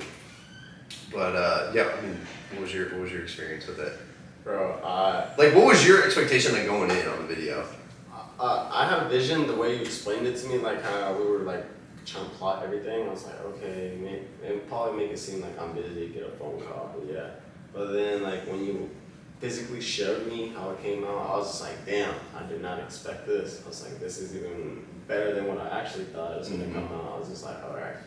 But yeah, I mean, what was your experience with it? Bro, like, what was your expectation like going in on the video? I have a vision, the way you explained it to me, like how we were like trying to plot everything. I was like, okay, it probably make it seem like I'm busy, get a phone call, yeah. But then like when you physically showed me how it came out, I was just like, damn, I did not expect this. I was like, this is even better than what I actually thought it was gonna come out. I was just like, all right,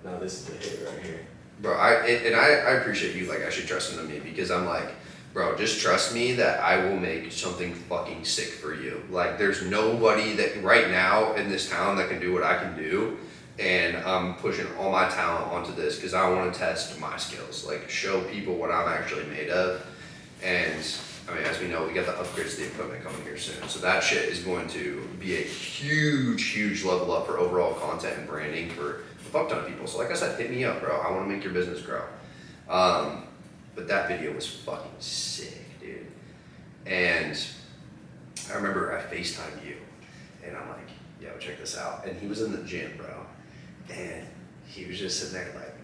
now this is the hit right here. Bro, I appreciate you like actually trusting in me because I'm like, bro, just trust me that I will make something fucking sick for you. Like, there's nobody that right now in this town that can do what I can do, and I'm pushing all my talent onto this because I want to test my skills, like show people what I'm actually made of. And I mean, as we know, we got the upgrades to the equipment coming here soon, so that shit is going to be a huge level up for overall content and branding for a fuck ton of people. So like I said, hit me up, bro. I want to make your business grow. But that video was fucking sick, dude. And I remember I FaceTimed you, and I'm like, yo, check this out. And he was in the gym, bro. And he was just sitting there like,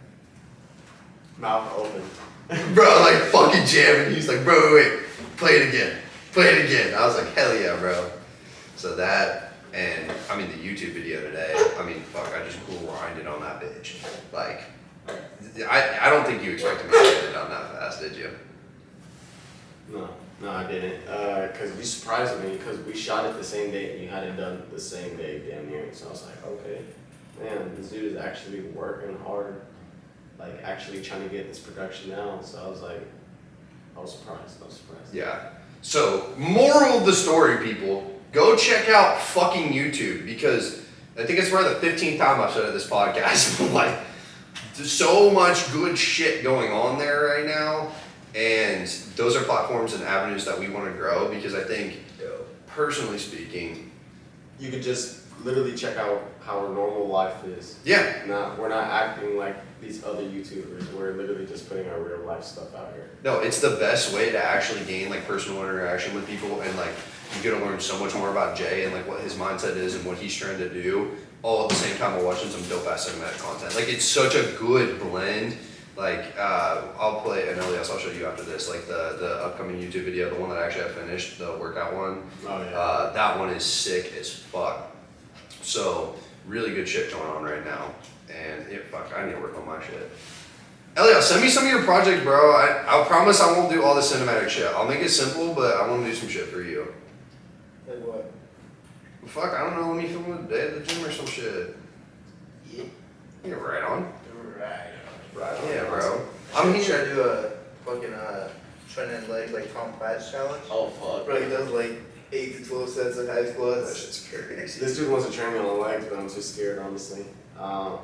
Mouth open. bro, like fucking jamming. He's like, bro, wait, play it again. I was like, hell yeah, bro. So that, and I mean the YouTube video today, I mean, fuck, I just grinded on that bitch. Like, I don't think you expected me to get it done that fast, did you? No, I didn't. Cause you surprised me because we shot it the same day and you had it done the same day damn near. So I was like, okay, man, this dude is actually working hard, like actually trying to get this production down. So I was surprised. Yeah. So, moral of the story, people, go check out fucking YouTube because I think it's probably the 15th time I've said it this podcast. Like, there's so much good shit going on there right now, and those are platforms and avenues that we want to grow because I think, personally speaking, You could just literally check out how our normal life is. yeah, We're not acting like these other YouTubers. We're literally just putting our real life stuff out here. no, it's the best way to actually gain like personal interaction with people, and like you get to learn so much more about Jay and like what his mindset is and what he's trying to do, all at the same time while watching some dope ass cinematic content. Like, it's such a good blend. Like, I'll play an Eliaz, I'll show you after this, like the upcoming YouTube video, the one that I actually have finished, the workout one. Oh yeah. That one is sick as fuck. So, really good shit going on right now. And I need to work on my shit. Eliaz, send me some of your projects, bro. I promise I won't do all the cinematic shit. I'll make it simple, but I want to do some shit for you. Like what? Fuck, I don't know, let me film a day at the gym or some shit. Yeah. You're right on. Right. Yeah, bro. I'm here to do a fucking training leg like Tom Platz challenge. Oh fuck. Bro, he does like 8 to 12 sets of high That squats. shit's crazy. This dude wants to train me on the legs, but I'm too scared, honestly. I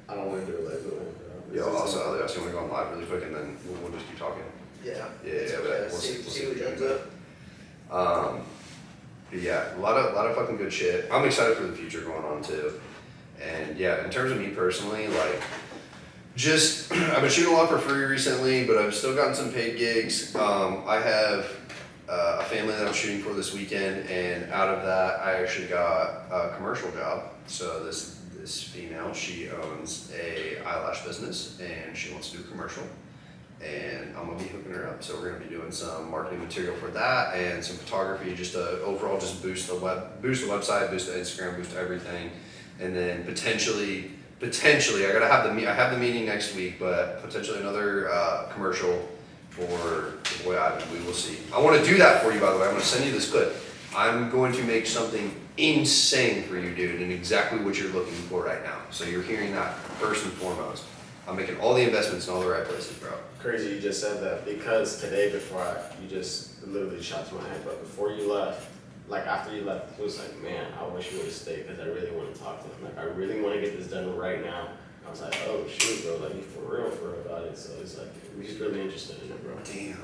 don't want to do a leg with him. Yo, also, Eliaz, you want to go on live really quick and then we'll just keep talking? Yeah. Yeah, we'll see what what ends up. But yeah, a lot of fucking good shit. I'm excited for the future going on too. And yeah, in terms of me personally, like, just, I've been shooting a lot for free recently, but I've still gotten some paid gigs. I have a family that I'm shooting for this weekend, and out of that, I actually got a commercial job. So this female, she owns a eyelash business, and she wants to do a commercial. And I'm gonna be hooking her up. So we're gonna be doing some marketing material for that and some photography, just to overall just boost the website, boost the Instagram, boost everything, and then potentially I have the meeting next week, but potentially another commercial for the boy Ivan. We will see. I want to do that for you, by the way. I'm going to send you this clip. I'm going to make something insane for you, dude, and exactly what you're looking for right now. So you're hearing that first and foremost. I'm making all the investments in all the right places, bro. Crazy you just said that because today you just literally shot to my head, but before you left, like after you left, it was like, man, I wish you would have stayed because I really want to talk to him. Like, I really want to get this done right now. I was like, oh shoot, bro, like you for real about it. So it's like, he's really interested in it, bro. Damn.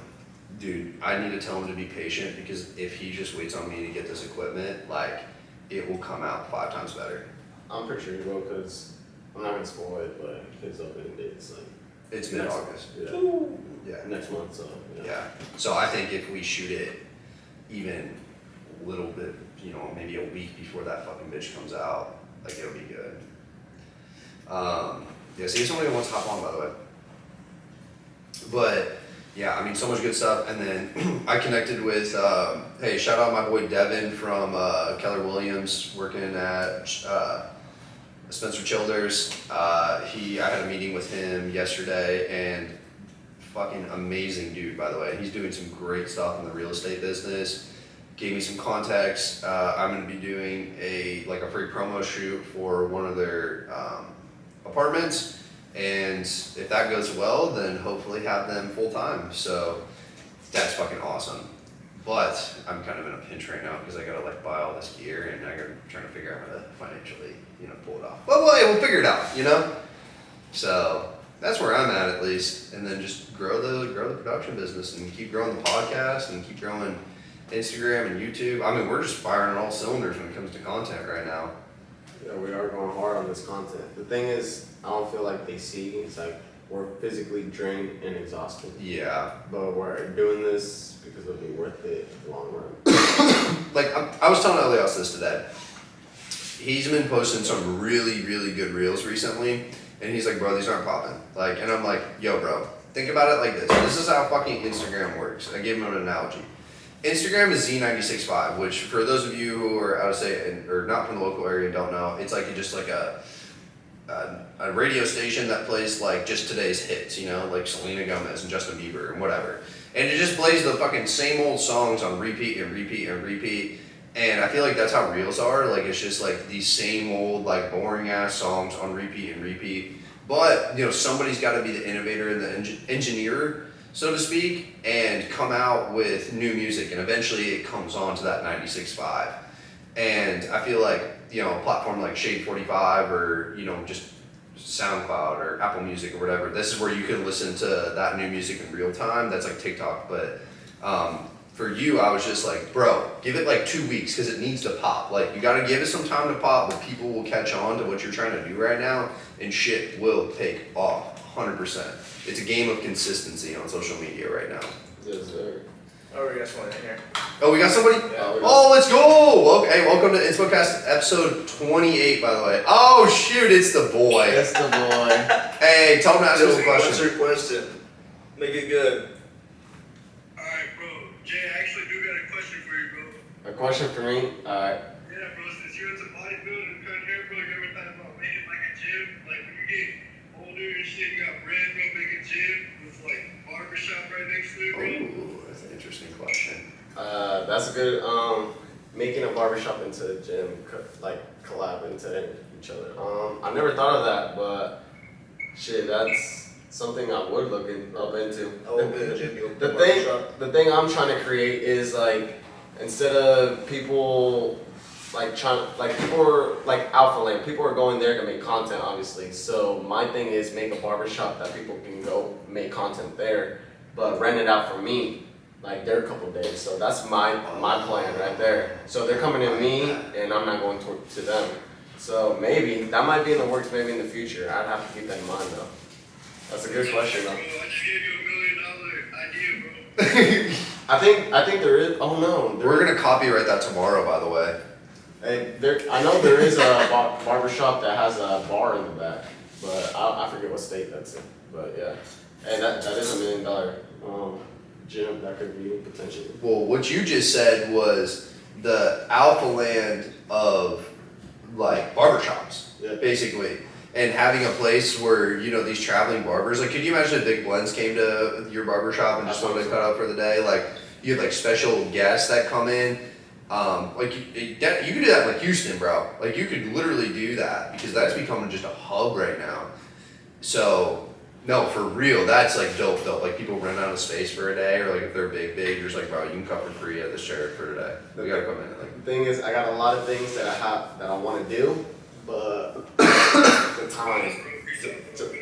Dude, I need to tell him to be patient because if he just waits on me to get this equipment, like, it will come out 5 times better. I'm pretty sure he will because I'm not going to spoil it, but his opening date's like, It's mid-August. yeah, Yeah. next month, so Yeah. So I think if we shoot it even a little bit, maybe a week before that fucking bitch comes out, like, it'll be good. Yeah, see if somebody wants to hop on, by the way. But yeah, I mean, so much good stuff. And then I connected with, hey, shout out my boy Devin from Keller Williams, working at Spencer Childers. I had a meeting with him yesterday, and fucking amazing dude, by the way. He's doing some great stuff in the real estate business. Gave me some contacts. I'm going to be doing a free promo shoot for one of their apartments, And if that goes well, then hopefully have them full time. So that's fucking awesome. But I'm kind of in a pinch right now because I gotta like buy all this gear and I'm trying to figure out how to financially, pull it off. But we'll figure it out, So that's where I'm at least. And then just grow the production business and keep growing the podcast and keep growing Instagram and YouTube. I mean, we're just firing on all cylinders when it comes to content right now. Yeah, we are going hard on this content. The thing is, I don't feel like they see. It's like we're physically drained and exhausted. Yeah. But we're doing this because it'll be worth it in the long run. Like, I was telling Eliaz this today. He's been posting some really, really good reels recently. And he's like, bro, these aren't popping. Like, and I'm like, yo, bro, think about it like this. This is how fucking Instagram works. I gave him an analogy. Instagram is Z96.5, which for those of you who are out of state or not from the local area and don't know, it's like just like a radio station that plays like just today's hits, like Selena Gomez and Justin Bieber and whatever. And it just plays the fucking same old songs on repeat and repeat and repeat. And I feel like that's how reels are. Like it's just like these same old like boring ass songs on repeat and repeat. But somebody's got to be the innovator and the engineer, so to speak, and come out with new music, and eventually it comes on to that 96.5. And I feel like, a platform like Shade 45 or, just SoundCloud or Apple Music or whatever, this is where you can listen to that new music in real time. That's like TikTok. But for you, I was just like, bro, give it like 2 weeks because it needs to pop. Like, you got to give it some time to pop, but people will catch on to what you're trying to do right now, and shit will take off 100%. It's a game of consistency on social media right now. Yes, sir. Oh, we got someone in here. Oh, we got somebody? Yeah, let's go! Okay, welcome to InspoCast episode 28, by the way. Oh, shoot, it's the boy. It's the boy. Hey, tell him to ask us a What's question. your question? Make it good. Alright, bro. Jay, I actually do got a question for you, bro. A question for me? Alright. Yeah, bro, since you're into bodybuilding and cutting hair, bro, you ever thought about making like a gym? Like, when you get older and shit, you got bread, bro, make a gym with like barbershop right next to it, bro. Ooh, that's an interesting question. That's a good, making a barbershop into a gym, like collab into each other. I never thought of that, but shit, that's something I would look up into. I will be in the gym. The thing I'm trying to create is like, instead of people people are like AlphaLand, people are going there to make content, obviously. So my thing is make a barbershop that people can go make content there, but rent it out for me, like they're a couple days. So that's my plan right there. So they're coming to me, and I'm not going to them. So maybe that might be in the works, maybe in the future. I'd have to keep that in mind though. That's a good question though. Bro, I just gave you $1 million idea, bro. I think there is. Oh no, We're gonna copyright that tomorrow, by the way. I know there is a barbershop that has a bar in the back, but I forget what state that's in. But yeah, and that is $1 million gym that could be potentially. Well, what you just said was the AlphaLand of like barbershops, Yeah. basically. And having a place where, these traveling barbers, like, could you imagine if Big Blends came to your barbershop and just wanted to cut up for the day? Like, you have like special guests that come in. You could do that in like Houston, bro. Like, you could literally do that because that's becoming just a hub right now. So, no, for real, that's like dope. Like, people rent out a space for a day, or like if they're big, you're just like, bro, you can cut for free at this chair for today. We gotta come in. Like, The thing is, I got a lot of things that I want to do, but the time,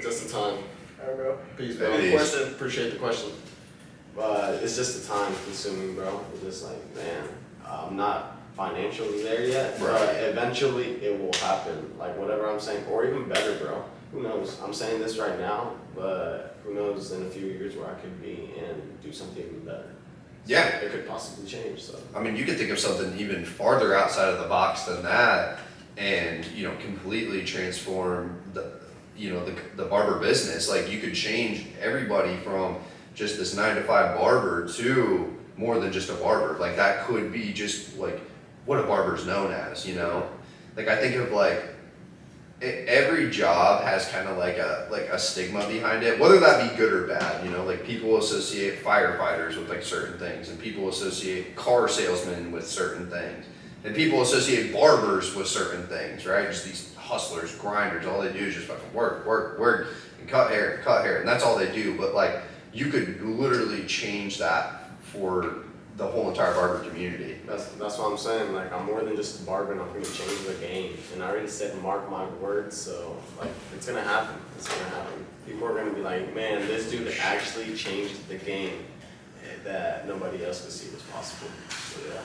just the time. Alright, bro. Peace, bro. Peace. Question. Appreciate the question. But it's just the time consuming, bro. It's just like, man, I'm not financially there yet, but Right. eventually it will happen. Like whatever I'm saying, or even better, bro. Who knows? I'm saying this right now, but who knows in a few years where I could be and do something even better. Yeah. It could possibly change, so. I mean, you could think of something even farther outside of the box than that, and completely transform the barber business. Like, you could change everybody from just this 9-to-5 barber to more than just a barber. Like, that could be just like what a barber's known as. Like, I think of like every job has kind of like a stigma behind it, whether that be good or bad. Like, people associate firefighters with like certain things, and people associate car salesmen with certain things, and people associate barbers with certain things, right? Just these hustlers, grinders. All they do is just fucking work, and cut hair, and that's all they do. But like, you could literally change that for the whole entire barber community. That's what I'm saying. Like, I'm more than just a barber, and I'm gonna change the game. And I already said, mark my words. So like, it's gonna happen. It's gonna happen. People are gonna be like, man, this dude actually changed the game that nobody else could see was possible. So yeah.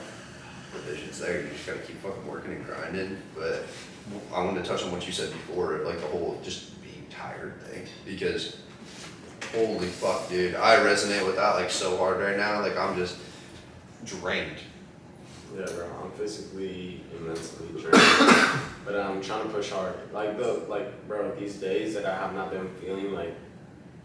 The vision's there. You just gotta keep fucking working and grinding. But I want to touch on what you said before, like the whole just being tired thing, because holy fuck, dude, I resonate with that like so hard right now. Like, I'm just drained. Yeah, bro, I'm physically immensely drained, but I'm trying to push hard. Bro, these days that I have not been feeling like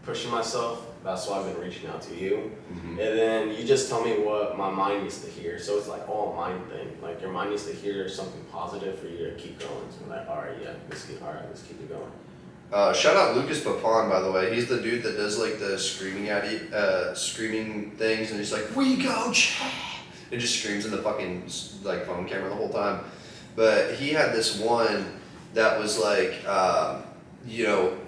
pushing myself, that's why I've been reaching out to you. Mm-hmm. And then you just tell me what my mind needs to hear. So it's like all a mind thing. Like, your mind needs to hear something positive for you to keep going. So I'm like, all right, let's keep it going. Shout out Lucas Papon, by the way. He's the dude that does like the screaming things, and he's like, "We go, Chad!" It just screams in the fucking like phone camera the whole time. But he had this one that was like, you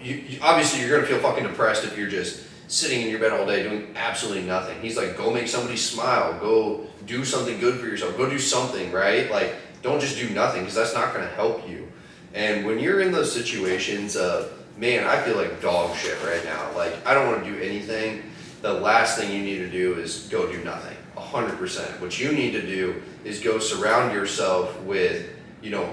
obviously you're gonna feel fucking depressed if you're just sitting in your bed all day doing absolutely nothing. He's like, go make somebody smile, go do something good for yourself, go do something, right? Like, don't just do nothing, because that's not gonna help you. And when you're in those situations of, man, I feel like dog shit right now. Like, I don't want to do anything. The last thing you need to do is go do nothing. 100%. What you need to do is go surround yourself with,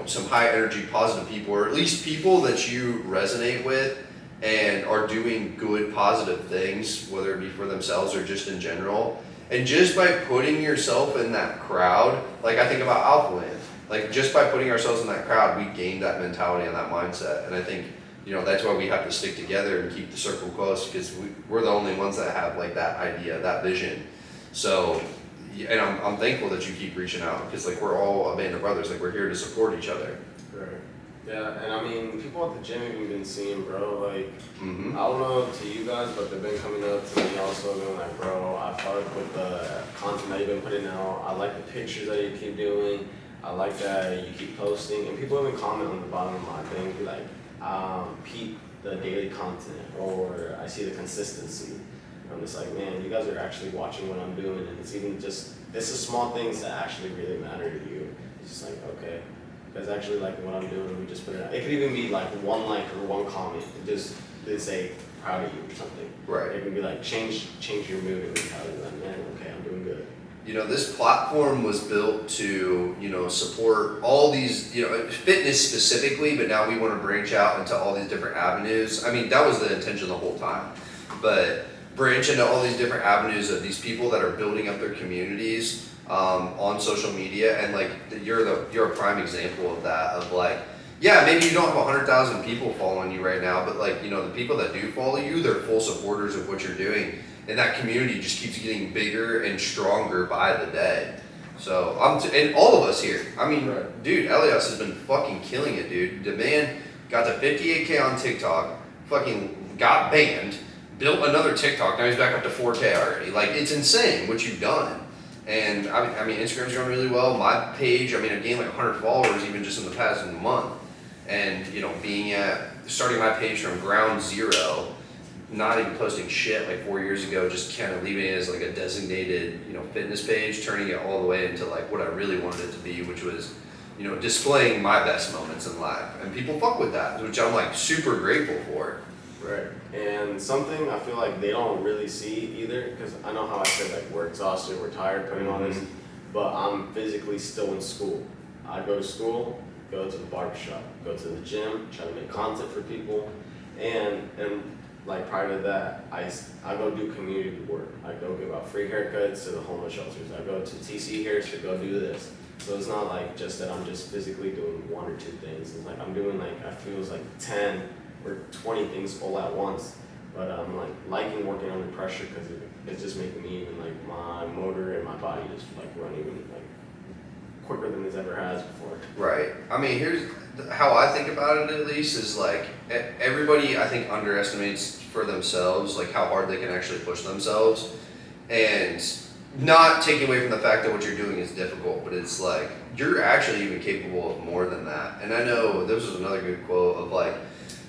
some high energy, positive people, or at least people that you resonate with and are doing good, positive things, whether it be for themselves or just in general. And just by putting yourself in that crowd, like I think about AlphaLand, like just by putting ourselves in that crowd, we gain that mentality and that mindset. And I think, that's why we have to stick together and keep the circle close, because we're the only ones that have like that idea, that vision. So, and I'm thankful that you keep reaching out, because like we're all a band of brothers, like we're here to support each other. Right. Yeah, and I mean, people at the gym have been seeing, bro, like, Mm-hmm. I don't know to you guys, but they've been coming up to me also being like, bro, I fuck with the content that you've been putting out. I like the pictures that you keep doing. I like that you keep posting. And people even comment on the bottom of my thing, be like, peep the daily content, or I see the consistency. And I'm just like, man, you guys are actually watching what I'm doing, and it's the small things that actually really matter to you. It's just like, okay, you guys actually like what I'm doing, we just put it out. It could even be like one like or one comment, they say proud of you or something. Right. It can be like change your mood and mentality, like, man, okay, I'm doing good. This platform was built to, support all these, fitness specifically, but now we want to branch out into all these different avenues. I mean, that was the intention the whole time, but branch into all these different avenues of these people that are building up their communities on social media. And like, you're a prime example of that, of like, yeah, maybe you don't have 100,000 people following you right now, but like, the people that do follow you, they're full supporters of what you're doing. And that community just keeps getting bigger and stronger by the day. So and all of us here. I mean, Right. Dude, Eliaz has been fucking killing it, dude. The man got to 58K on TikTok, fucking got banned, built another TikTok. Now he's back up to 4K already. Like, it's insane what you've done. And I mean, Instagram's going really well. My page, I gained like 100 followers even just in the past month. And starting my page from ground zero, not even posting shit like 4 years ago, just kind of leaving it as like a designated, fitness page, turning it all the way into like what I really wanted it to be, which was, displaying my best moments in life. And people fuck with that, which I'm like super grateful for. Right. And something I feel like they don't really see either, because I know how I said like we're exhausted, we're tired putting all this, but I'm physically still in school. I go to school, go to the barbershop, go to the gym, try to make content for people, and like prior to that, I go do community work. I go give out free haircuts to the homeless shelters. I go to TC here to go do this. So it's not like just that I'm just physically doing one or two things. It's like I'm doing like, I feel like 10 or 20 things all at once. But I'm like liking working under pressure, because it's just making me even like my motor and my body just like running like quicker than it's ever has before. Right. I mean, here's how I think about it, at least, is like everybody I think underestimates for themselves like how hard they can actually push themselves. And not taking away from the fact that what you're doing is difficult, but it's like you're actually even capable of more than that. And I know this was another good quote of like,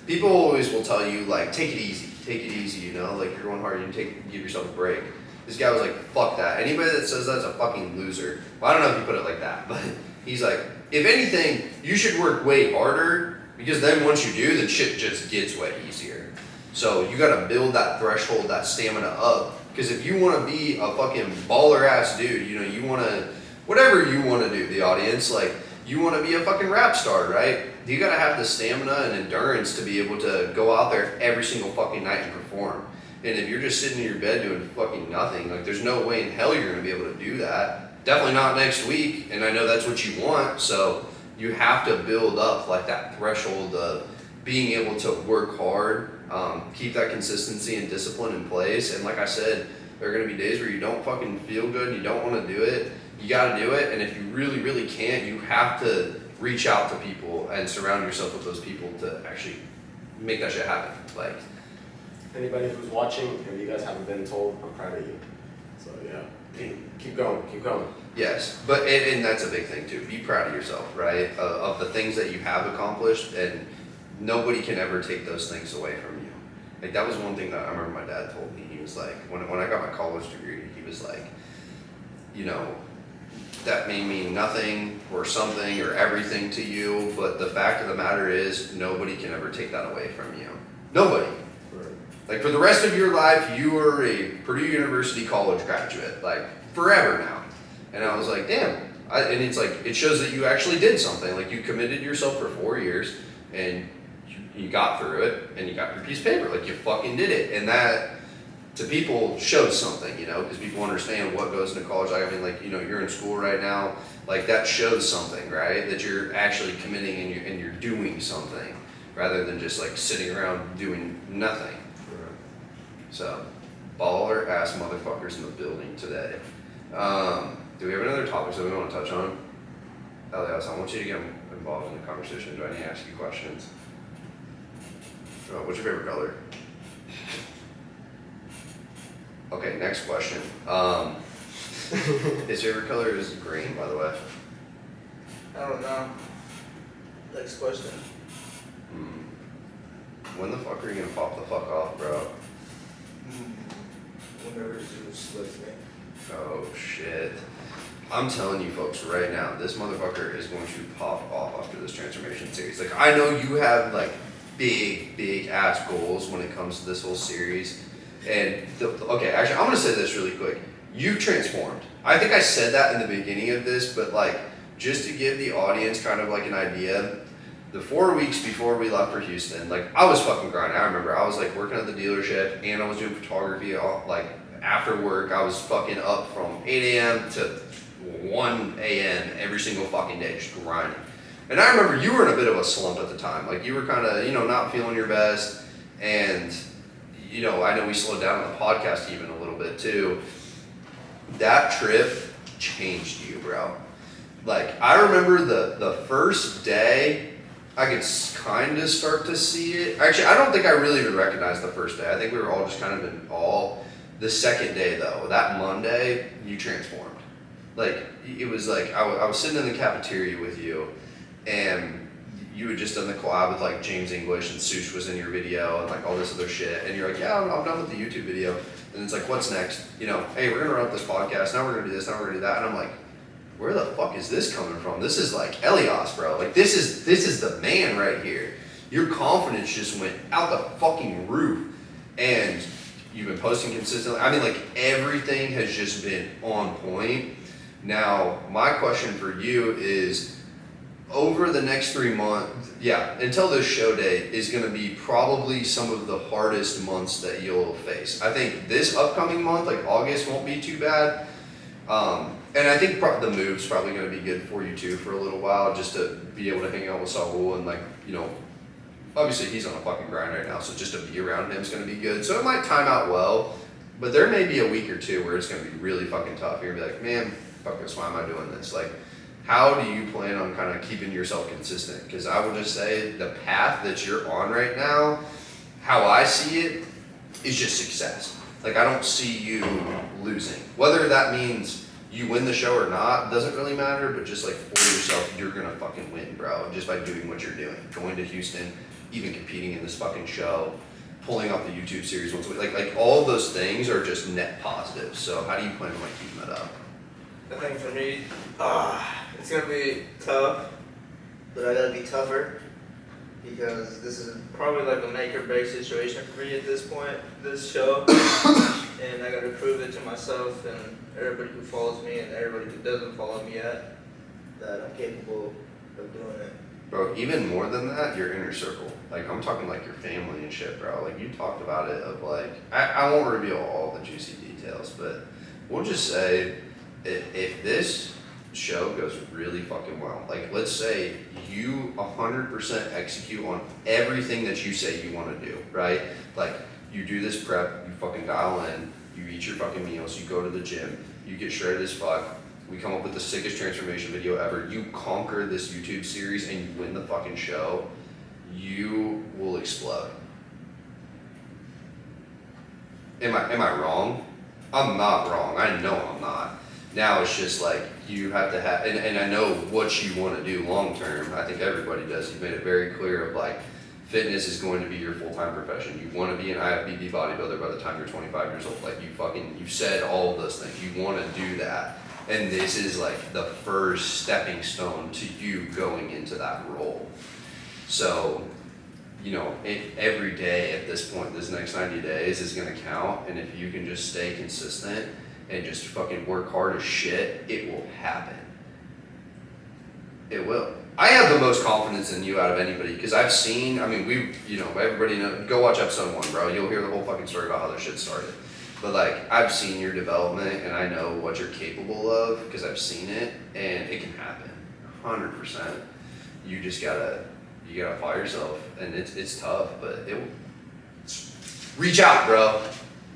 people always will tell you like, take it easy, you know, like you're going hard, give yourself a break. This guy was like, fuck that. Anybody that says that's a fucking loser. Well, I don't know if he put it like that, but he's like, if anything, you should work way harder, because then once you do, then shit just gets way easier. So you gotta build that threshold, that stamina up. Because if you want to be a fucking baller ass dude, you know, you want to, whatever you want to do, the audience, like, you want to be a fucking rap star, right? You got to have the stamina and endurance to be able to go out there every single fucking night and perform. And if you're just sitting in your bed doing fucking nothing, like, there's no way in hell you're going to be able to do that. Definitely not next week. And I know that's what you want. So you have to build up, like, that threshold of being able to work hard. Keep that consistency and discipline in place. And like I said, there are going to be days where you don't fucking feel good and you don't want to do it. You got to do it. And if you really, really can't, you have to reach out to people and surround yourself with those people to actually make that shit happen. Like, Anybody who's watching, if you guys haven't been told, I'm proud of you. So yeah, keep going. yes, but and that's a big thing too. Be proud of yourself, right? Of the things that you have accomplished, and nobody can ever take those things away from you. Like, that was one thing that I remember my dad told me. He was like, when I got my college degree, he was like, you know, that may mean nothing or something or everything to you, but the fact of the matter is nobody can ever take that away from you. Nobody. Right. Like, for the rest of your life, you are a Purdue University college graduate, like, forever now. And I was like, damn. And it's like, it shows that you actually did something. Like, you committed yourself for 4 years, and you got through it, and you got your piece of paper. Like, you fucking did it. And that, to people, shows something, you know, because people understand what goes into college. Like, I mean, like, you know, you're in school right now. Like, that shows something, right? That you're actually committing and you're doing something, rather than just, like, sitting around doing nothing. Right. So, baller ass motherfuckers in the building today. Do we have another topic that we want to touch on? Eliaz, I want you to get involved in the conversation. Do I need to ask you questions? What's your favorite color? Okay, next question. His favorite color is green, by the way. I don't know. Next question. When the fuck are you gonna pop the fuck off, bro? Whenever Zeus lets me. Oh shit. I'm telling you folks right now, this motherfucker is going to pop off after this transformation series. Like, I know you have like big ass goals when it comes to this whole series. And okay, actually, I'm gonna say this really quick. You've transformed. I think I said that in the beginning of this, but like, just to give the audience kind of like an idea, the 4 weeks before we left for Houston, like, I was fucking grinding. I remember I was like working at the dealership, and I was doing photography. Like, after work, I was fucking up from 8 a.m. to 1 a.m. every single fucking day, just grinding. And I remember you were in a bit of a slump at the time. Like, you were kind of, you know, not feeling your best. And, you know, I know we slowed down on the podcast even a little bit too. That trip changed you, bro. Like, I remember the first day, I could kind of start to see it. Actually, I don't think I really even recognized the first day. I think we were all just kind of in awe. The second day, though, that Monday, you transformed. Like, it was like, I was sitting in the cafeteria with you, and you had just done the collab with like James English, and Sush was in your video, and like all this other shit, and you're like, yeah, I'm done with the YouTube video. And it's like, what's next? You know, hey, we're gonna run up this podcast, now we're gonna do this, now we're gonna do that. And I'm like, where the fuck is this coming from? This is like Eliaz, bro. Like, this is the man right here. Your confidence just went out the fucking roof. And you've been posting consistently. I mean, like, everything has just been on point. Now, my question for you is, over the next 3 months, yeah, until this show date, is going to be probably some of the hardest months that you'll face. I think this upcoming month, like August, won't be too bad. And I think the move's probably going to be good for you too for a little while, just to be able to hang out with Saul, and like, you know, obviously he's on a fucking grind right now, so just to be around him is going to be good. So it might time out well, but there may be a week or two where it's going to be really fucking tough. You're going to be like, man, fuck this, why am I doing this? Like, how do you plan on kind of keeping yourself consistent? Because I would just say the path that you're on right now, how I see it, is just success. Like, I don't see you losing. Whether that means you win the show or not, doesn't really matter, but just like for yourself, you're gonna fucking win, bro. Just by doing what you're doing. Going to Houston, even competing in this fucking show, pulling off the YouTube series once a week. Like all of those things are just net positives. So how do you plan on like keeping that up? I think for me, it's gonna be tough, but I gotta be tougher because this is probably like a make or break situation for me at this point, this show, and I gotta prove it to myself and everybody who follows me and everybody who doesn't follow me yet that I'm capable of doing it. Bro, even more than that, your inner circle. Like, I'm talking like your family and shit, bro. Like, you talked about it of like, I won't reveal all the juicy details, but we'll just say if this show goes really fucking well, like, let's say you 100% execute on everything that you say you want to do, right? Like, you do this prep, you fucking dial in, you eat your fucking meals, you go to the gym, you get shredded as fuck, we come up with the sickest transformation video ever, you conquer this YouTube series and you win the fucking show, you will explode. Am I wrong? I'm not wrong. I know I'm not. Now it's just like you have to have, and I know what you want to do long term. I think everybody does. You've made it very clear of like, fitness is going to be your full-time profession. You want to be an IFBB bodybuilder by the time you're 25 years old. Like you said all of those things. You want to do that. And this is like the first stepping stone to you going into that role. So, you know, every day at this point, this next 90 days is going to count. And if you can just stay consistent and just fucking work hard as shit, it will happen. It will. I have the most confidence in you out of anybody because I've seen, I mean, everybody know, go watch episode 1, bro. You'll hear the whole fucking story about how this shit started. But like, I've seen your development and I know what you're capable of because I've seen it and it can happen, 100%. You just gotta apply yourself and it's tough, but reach out, bro.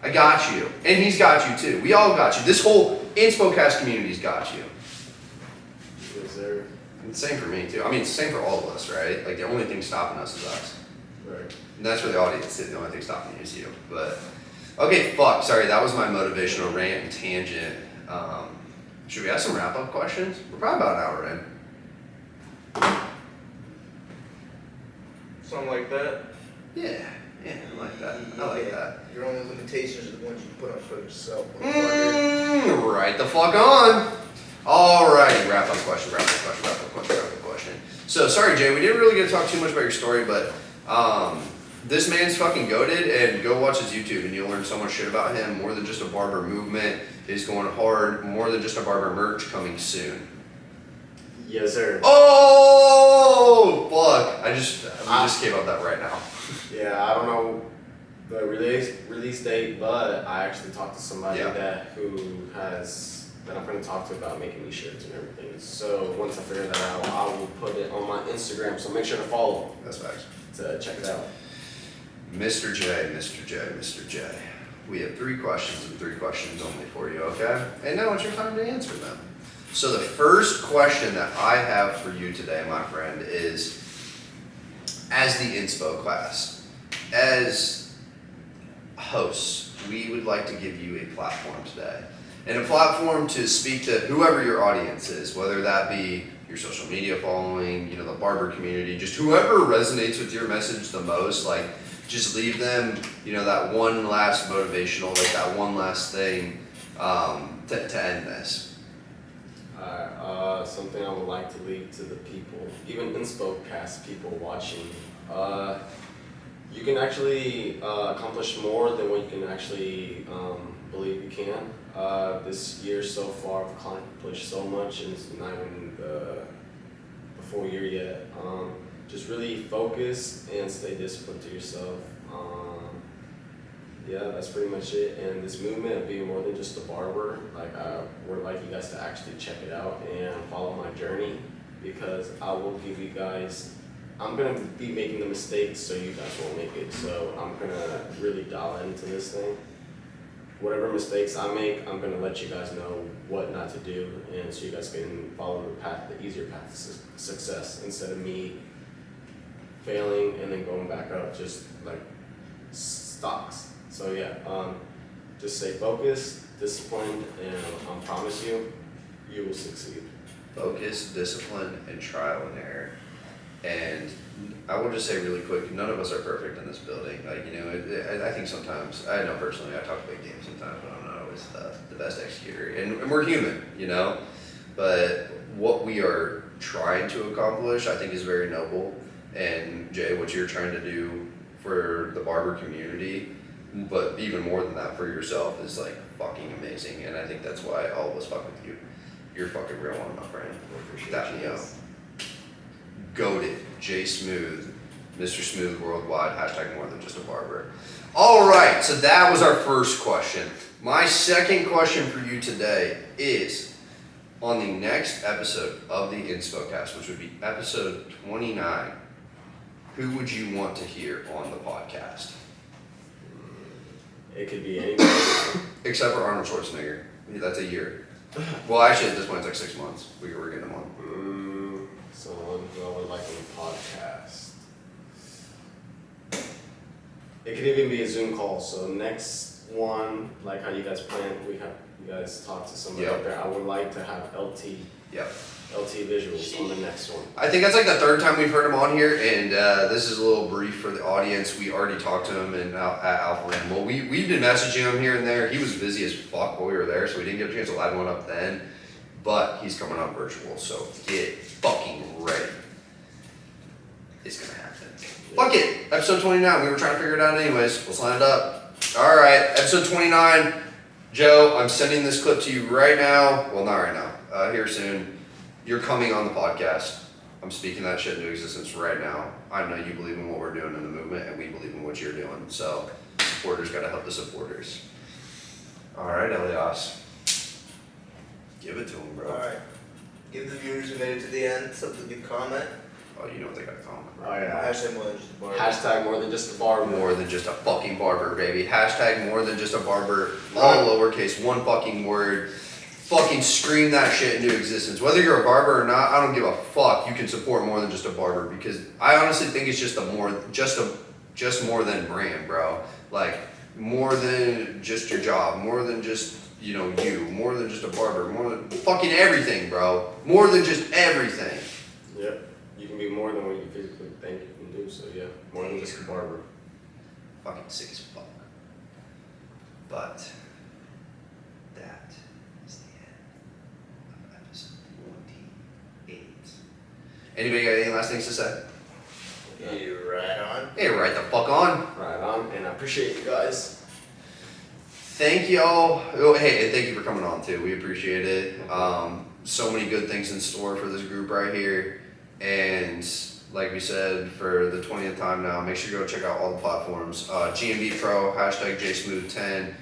I got you. And he's got you too. We all got you. This whole InspoCast community's got you. Yes, sir. And same for me too. I mean, it's the same for all of us, right? Like the only thing stopping us is us. Right. And that's for the audience too. The only thing stopping you is you. But okay, fuck. Sorry, that was my motivational rant and tangent. Should we ask some wrap-up questions? We're probably about an hour in. Something like that. Yeah, I like that. I like that. Your only limitations are the ones you put on for yourself. Right the fuck on. All right, wrap-up question. So, sorry, Jay, we didn't really get to talk too much about your story, but this man's fucking goated, and go watch his YouTube, and you'll learn so much shit about him. More than just a barber movement is going hard. More than just a barber merch coming soon. Yes, sir. Oh, fuck. We just came up that right now. Yeah, I don't know the release date, but I actually talked to somebody that I'm going to talk to about making these shirts and everything. So once I figure that out, I will put it on my Instagram. So make sure to follow. That's facts. To check it out. Mr. J. We have 3 questions and 3 questions only for you, okay? And now it's your time to answer them. So the first question that I have for you today, my friend, is as the Inspo class, as hosts, we would like to give you a platform today. And a platform to speak to whoever your audience is, whether that be your social media following, the barber community, just whoever resonates with your message the most, like just leave them, that one last motivational, like that one last thing to end this. Something I would like to leave to the people, even InspoCast people watching. You can actually accomplish more than what you can actually believe you can. This year so far, I've accomplished so much, and it's not even the full year yet. Just really focus and stay disciplined to yourself. Yeah, that's pretty much it. And this movement of being more than just a barber, would like you guys to actually check it out and follow my journey, because I will give you guys, I'm gonna be making the mistakes so you guys won't make it. So I'm gonna really dial into this thing. Whatever mistakes I make, I'm gonna let you guys know what not to do, and so you guys can follow the easier path to success, instead of me failing and then going back up, just like stocks. So yeah, just stay focused, disciplined, and I promise you, you will succeed. Focus, discipline, and trial and error. And I will just say really quick, none of us are perfect in this building. Like, you know, I think sometimes, I know personally, I talk big games sometimes, but I'm not always the best executor. And we're human, you know? But what we are trying to accomplish, I think, is very noble. And Jay, what you're trying to do for the barber community, but even more than that for yourself, is like fucking amazing. And I think that's why all of us fuck with you. You're fucking real one, my friend. That me up. Goated, JSmooth, Mr. Smooth Worldwide, hashtag more than just a barber. All right, so that was our first question. My second question for you today is, on the next episode of the InspoCast, which would be episode 29, who would you want to hear on the podcast? It could be anybody. Except for Arnold Schwarzenegger. That's a year. Well, actually, at this point, it's like 6 months. We're getting him on. Someone who I would like on the podcast. It could even be a Zoom call. So next one, like how you guys plan, you guys talk to somebody out there. I would like to have LT visuals on the next one. I think that's like the third time we've heard him on here, and this is a little brief for the audience. We already talked to him at AlphaLand. Well, we've been messaging him here and there. He was busy as fuck while we were there, so we didn't get a chance to live one up then. But he's coming up virtual, so get fucking ready. It's gonna happen. Fuck it. Episode 29. We were trying to figure it out anyways. Let's line it up. All right, episode 29. Joe, I'm sending this clip to you right now. Well, not right now. Here soon. You're coming on the podcast. I'm speaking that shit into existence right now. I know you believe in what we're doing in the movement, and we believe in what you're doing. So, supporters gotta help the supporters. All right, Eliaz. Give it to him, bro. Alright. Give the viewers who made it to the end something to comment. Oh, you know what they gotta comment. Oh yeah. Hashtag more than just a barber. Hashtag more than just a barber. More than just a fucking barber, baby. Hashtag more than just a barber. All lowercase, one fucking word. Fucking scream that shit into existence. Whether you're a barber or not, I don't give a fuck. You can support more than just a barber, because I honestly think it's just more than brand, bro. Like, more than just your job, more than just, you know, you, more than just a barber, more than fucking everything, bro. More than just everything. Yep. You can be more than what you physically think you can do. So yeah, more than just a barber. Fucking sick as fuck. But that is the end of episode 28. Anybody got any last things to say? You right on. Hey, right the fuck on. Right on. And I appreciate you guys. Thank y'all. Oh, hey, and thank you for coming on too. We appreciate it. So many good things in store for this group right here. And like we said, for the 20th time now, make sure you go check out all the platforms. GMB Pro, hashtag JSmooth10.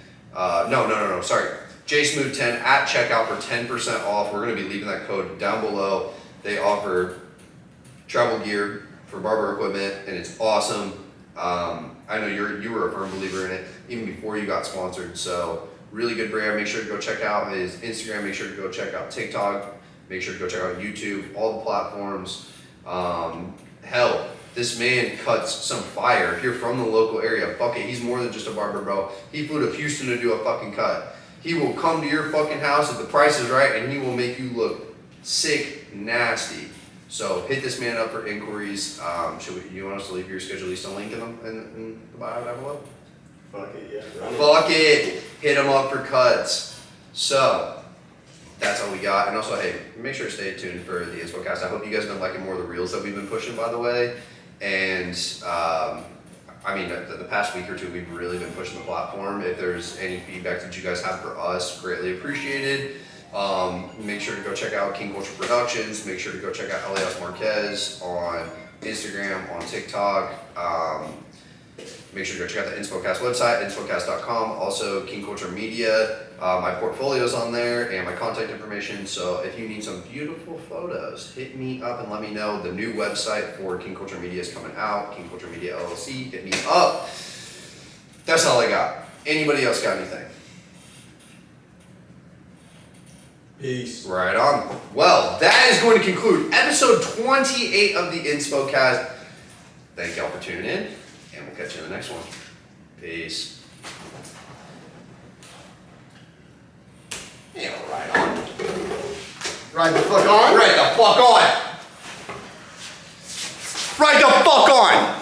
No, sorry. JSmooth10 at checkout for 10% off. We're going to be leaving that code down below. They offer travel gear for barber equipment, and it's awesome. I know you were a firm believer in it even before you got sponsored. So really good brand. Make sure to go check out his Instagram. Make sure to go check out TikTok. Make sure to go check out YouTube. All the platforms. Hell, this man cuts some fire. If you're from the local area, fuck it. He's more than just a barber, bro. He flew to Houston to do a fucking cut. He will come to your fucking house if the price is right, and he will make you look sick, nasty. So hit this man up for inquiries. You want us to leave your schedule list link in the bio down below? Fuck it, yeah. Fuck it. Hit him up for cuts. So that's all we got. And also, hey, make sure to stay tuned for the InspoCast. I hope you guys have been liking more of the reels that we've been pushing, by the way. And I mean, the past week or two, we've really been pushing the platform. If there's any feedback that you guys have for us, greatly appreciated. Make sure to go check out King Culture Productions. Make sure to go check out Eliaz Marquez on Instagram, on TikTok. Make sure to go check out the InspoCast website, InspoCast.com. Also, King Culture Media. My portfolio's on there and my contact information. So if you need some beautiful photos, hit me up and let me know. The new website for King Culture Media is coming out. King Culture Media LLC. Hit me up. That's all I got. Anybody else got anything? Peace. Right on. Well, that is going to conclude episode 28 of the InspoCast. Thank y'all for tuning in, and we'll catch you in the next one. Peace. Right the fuck on. Right the fuck on. Right the fuck on.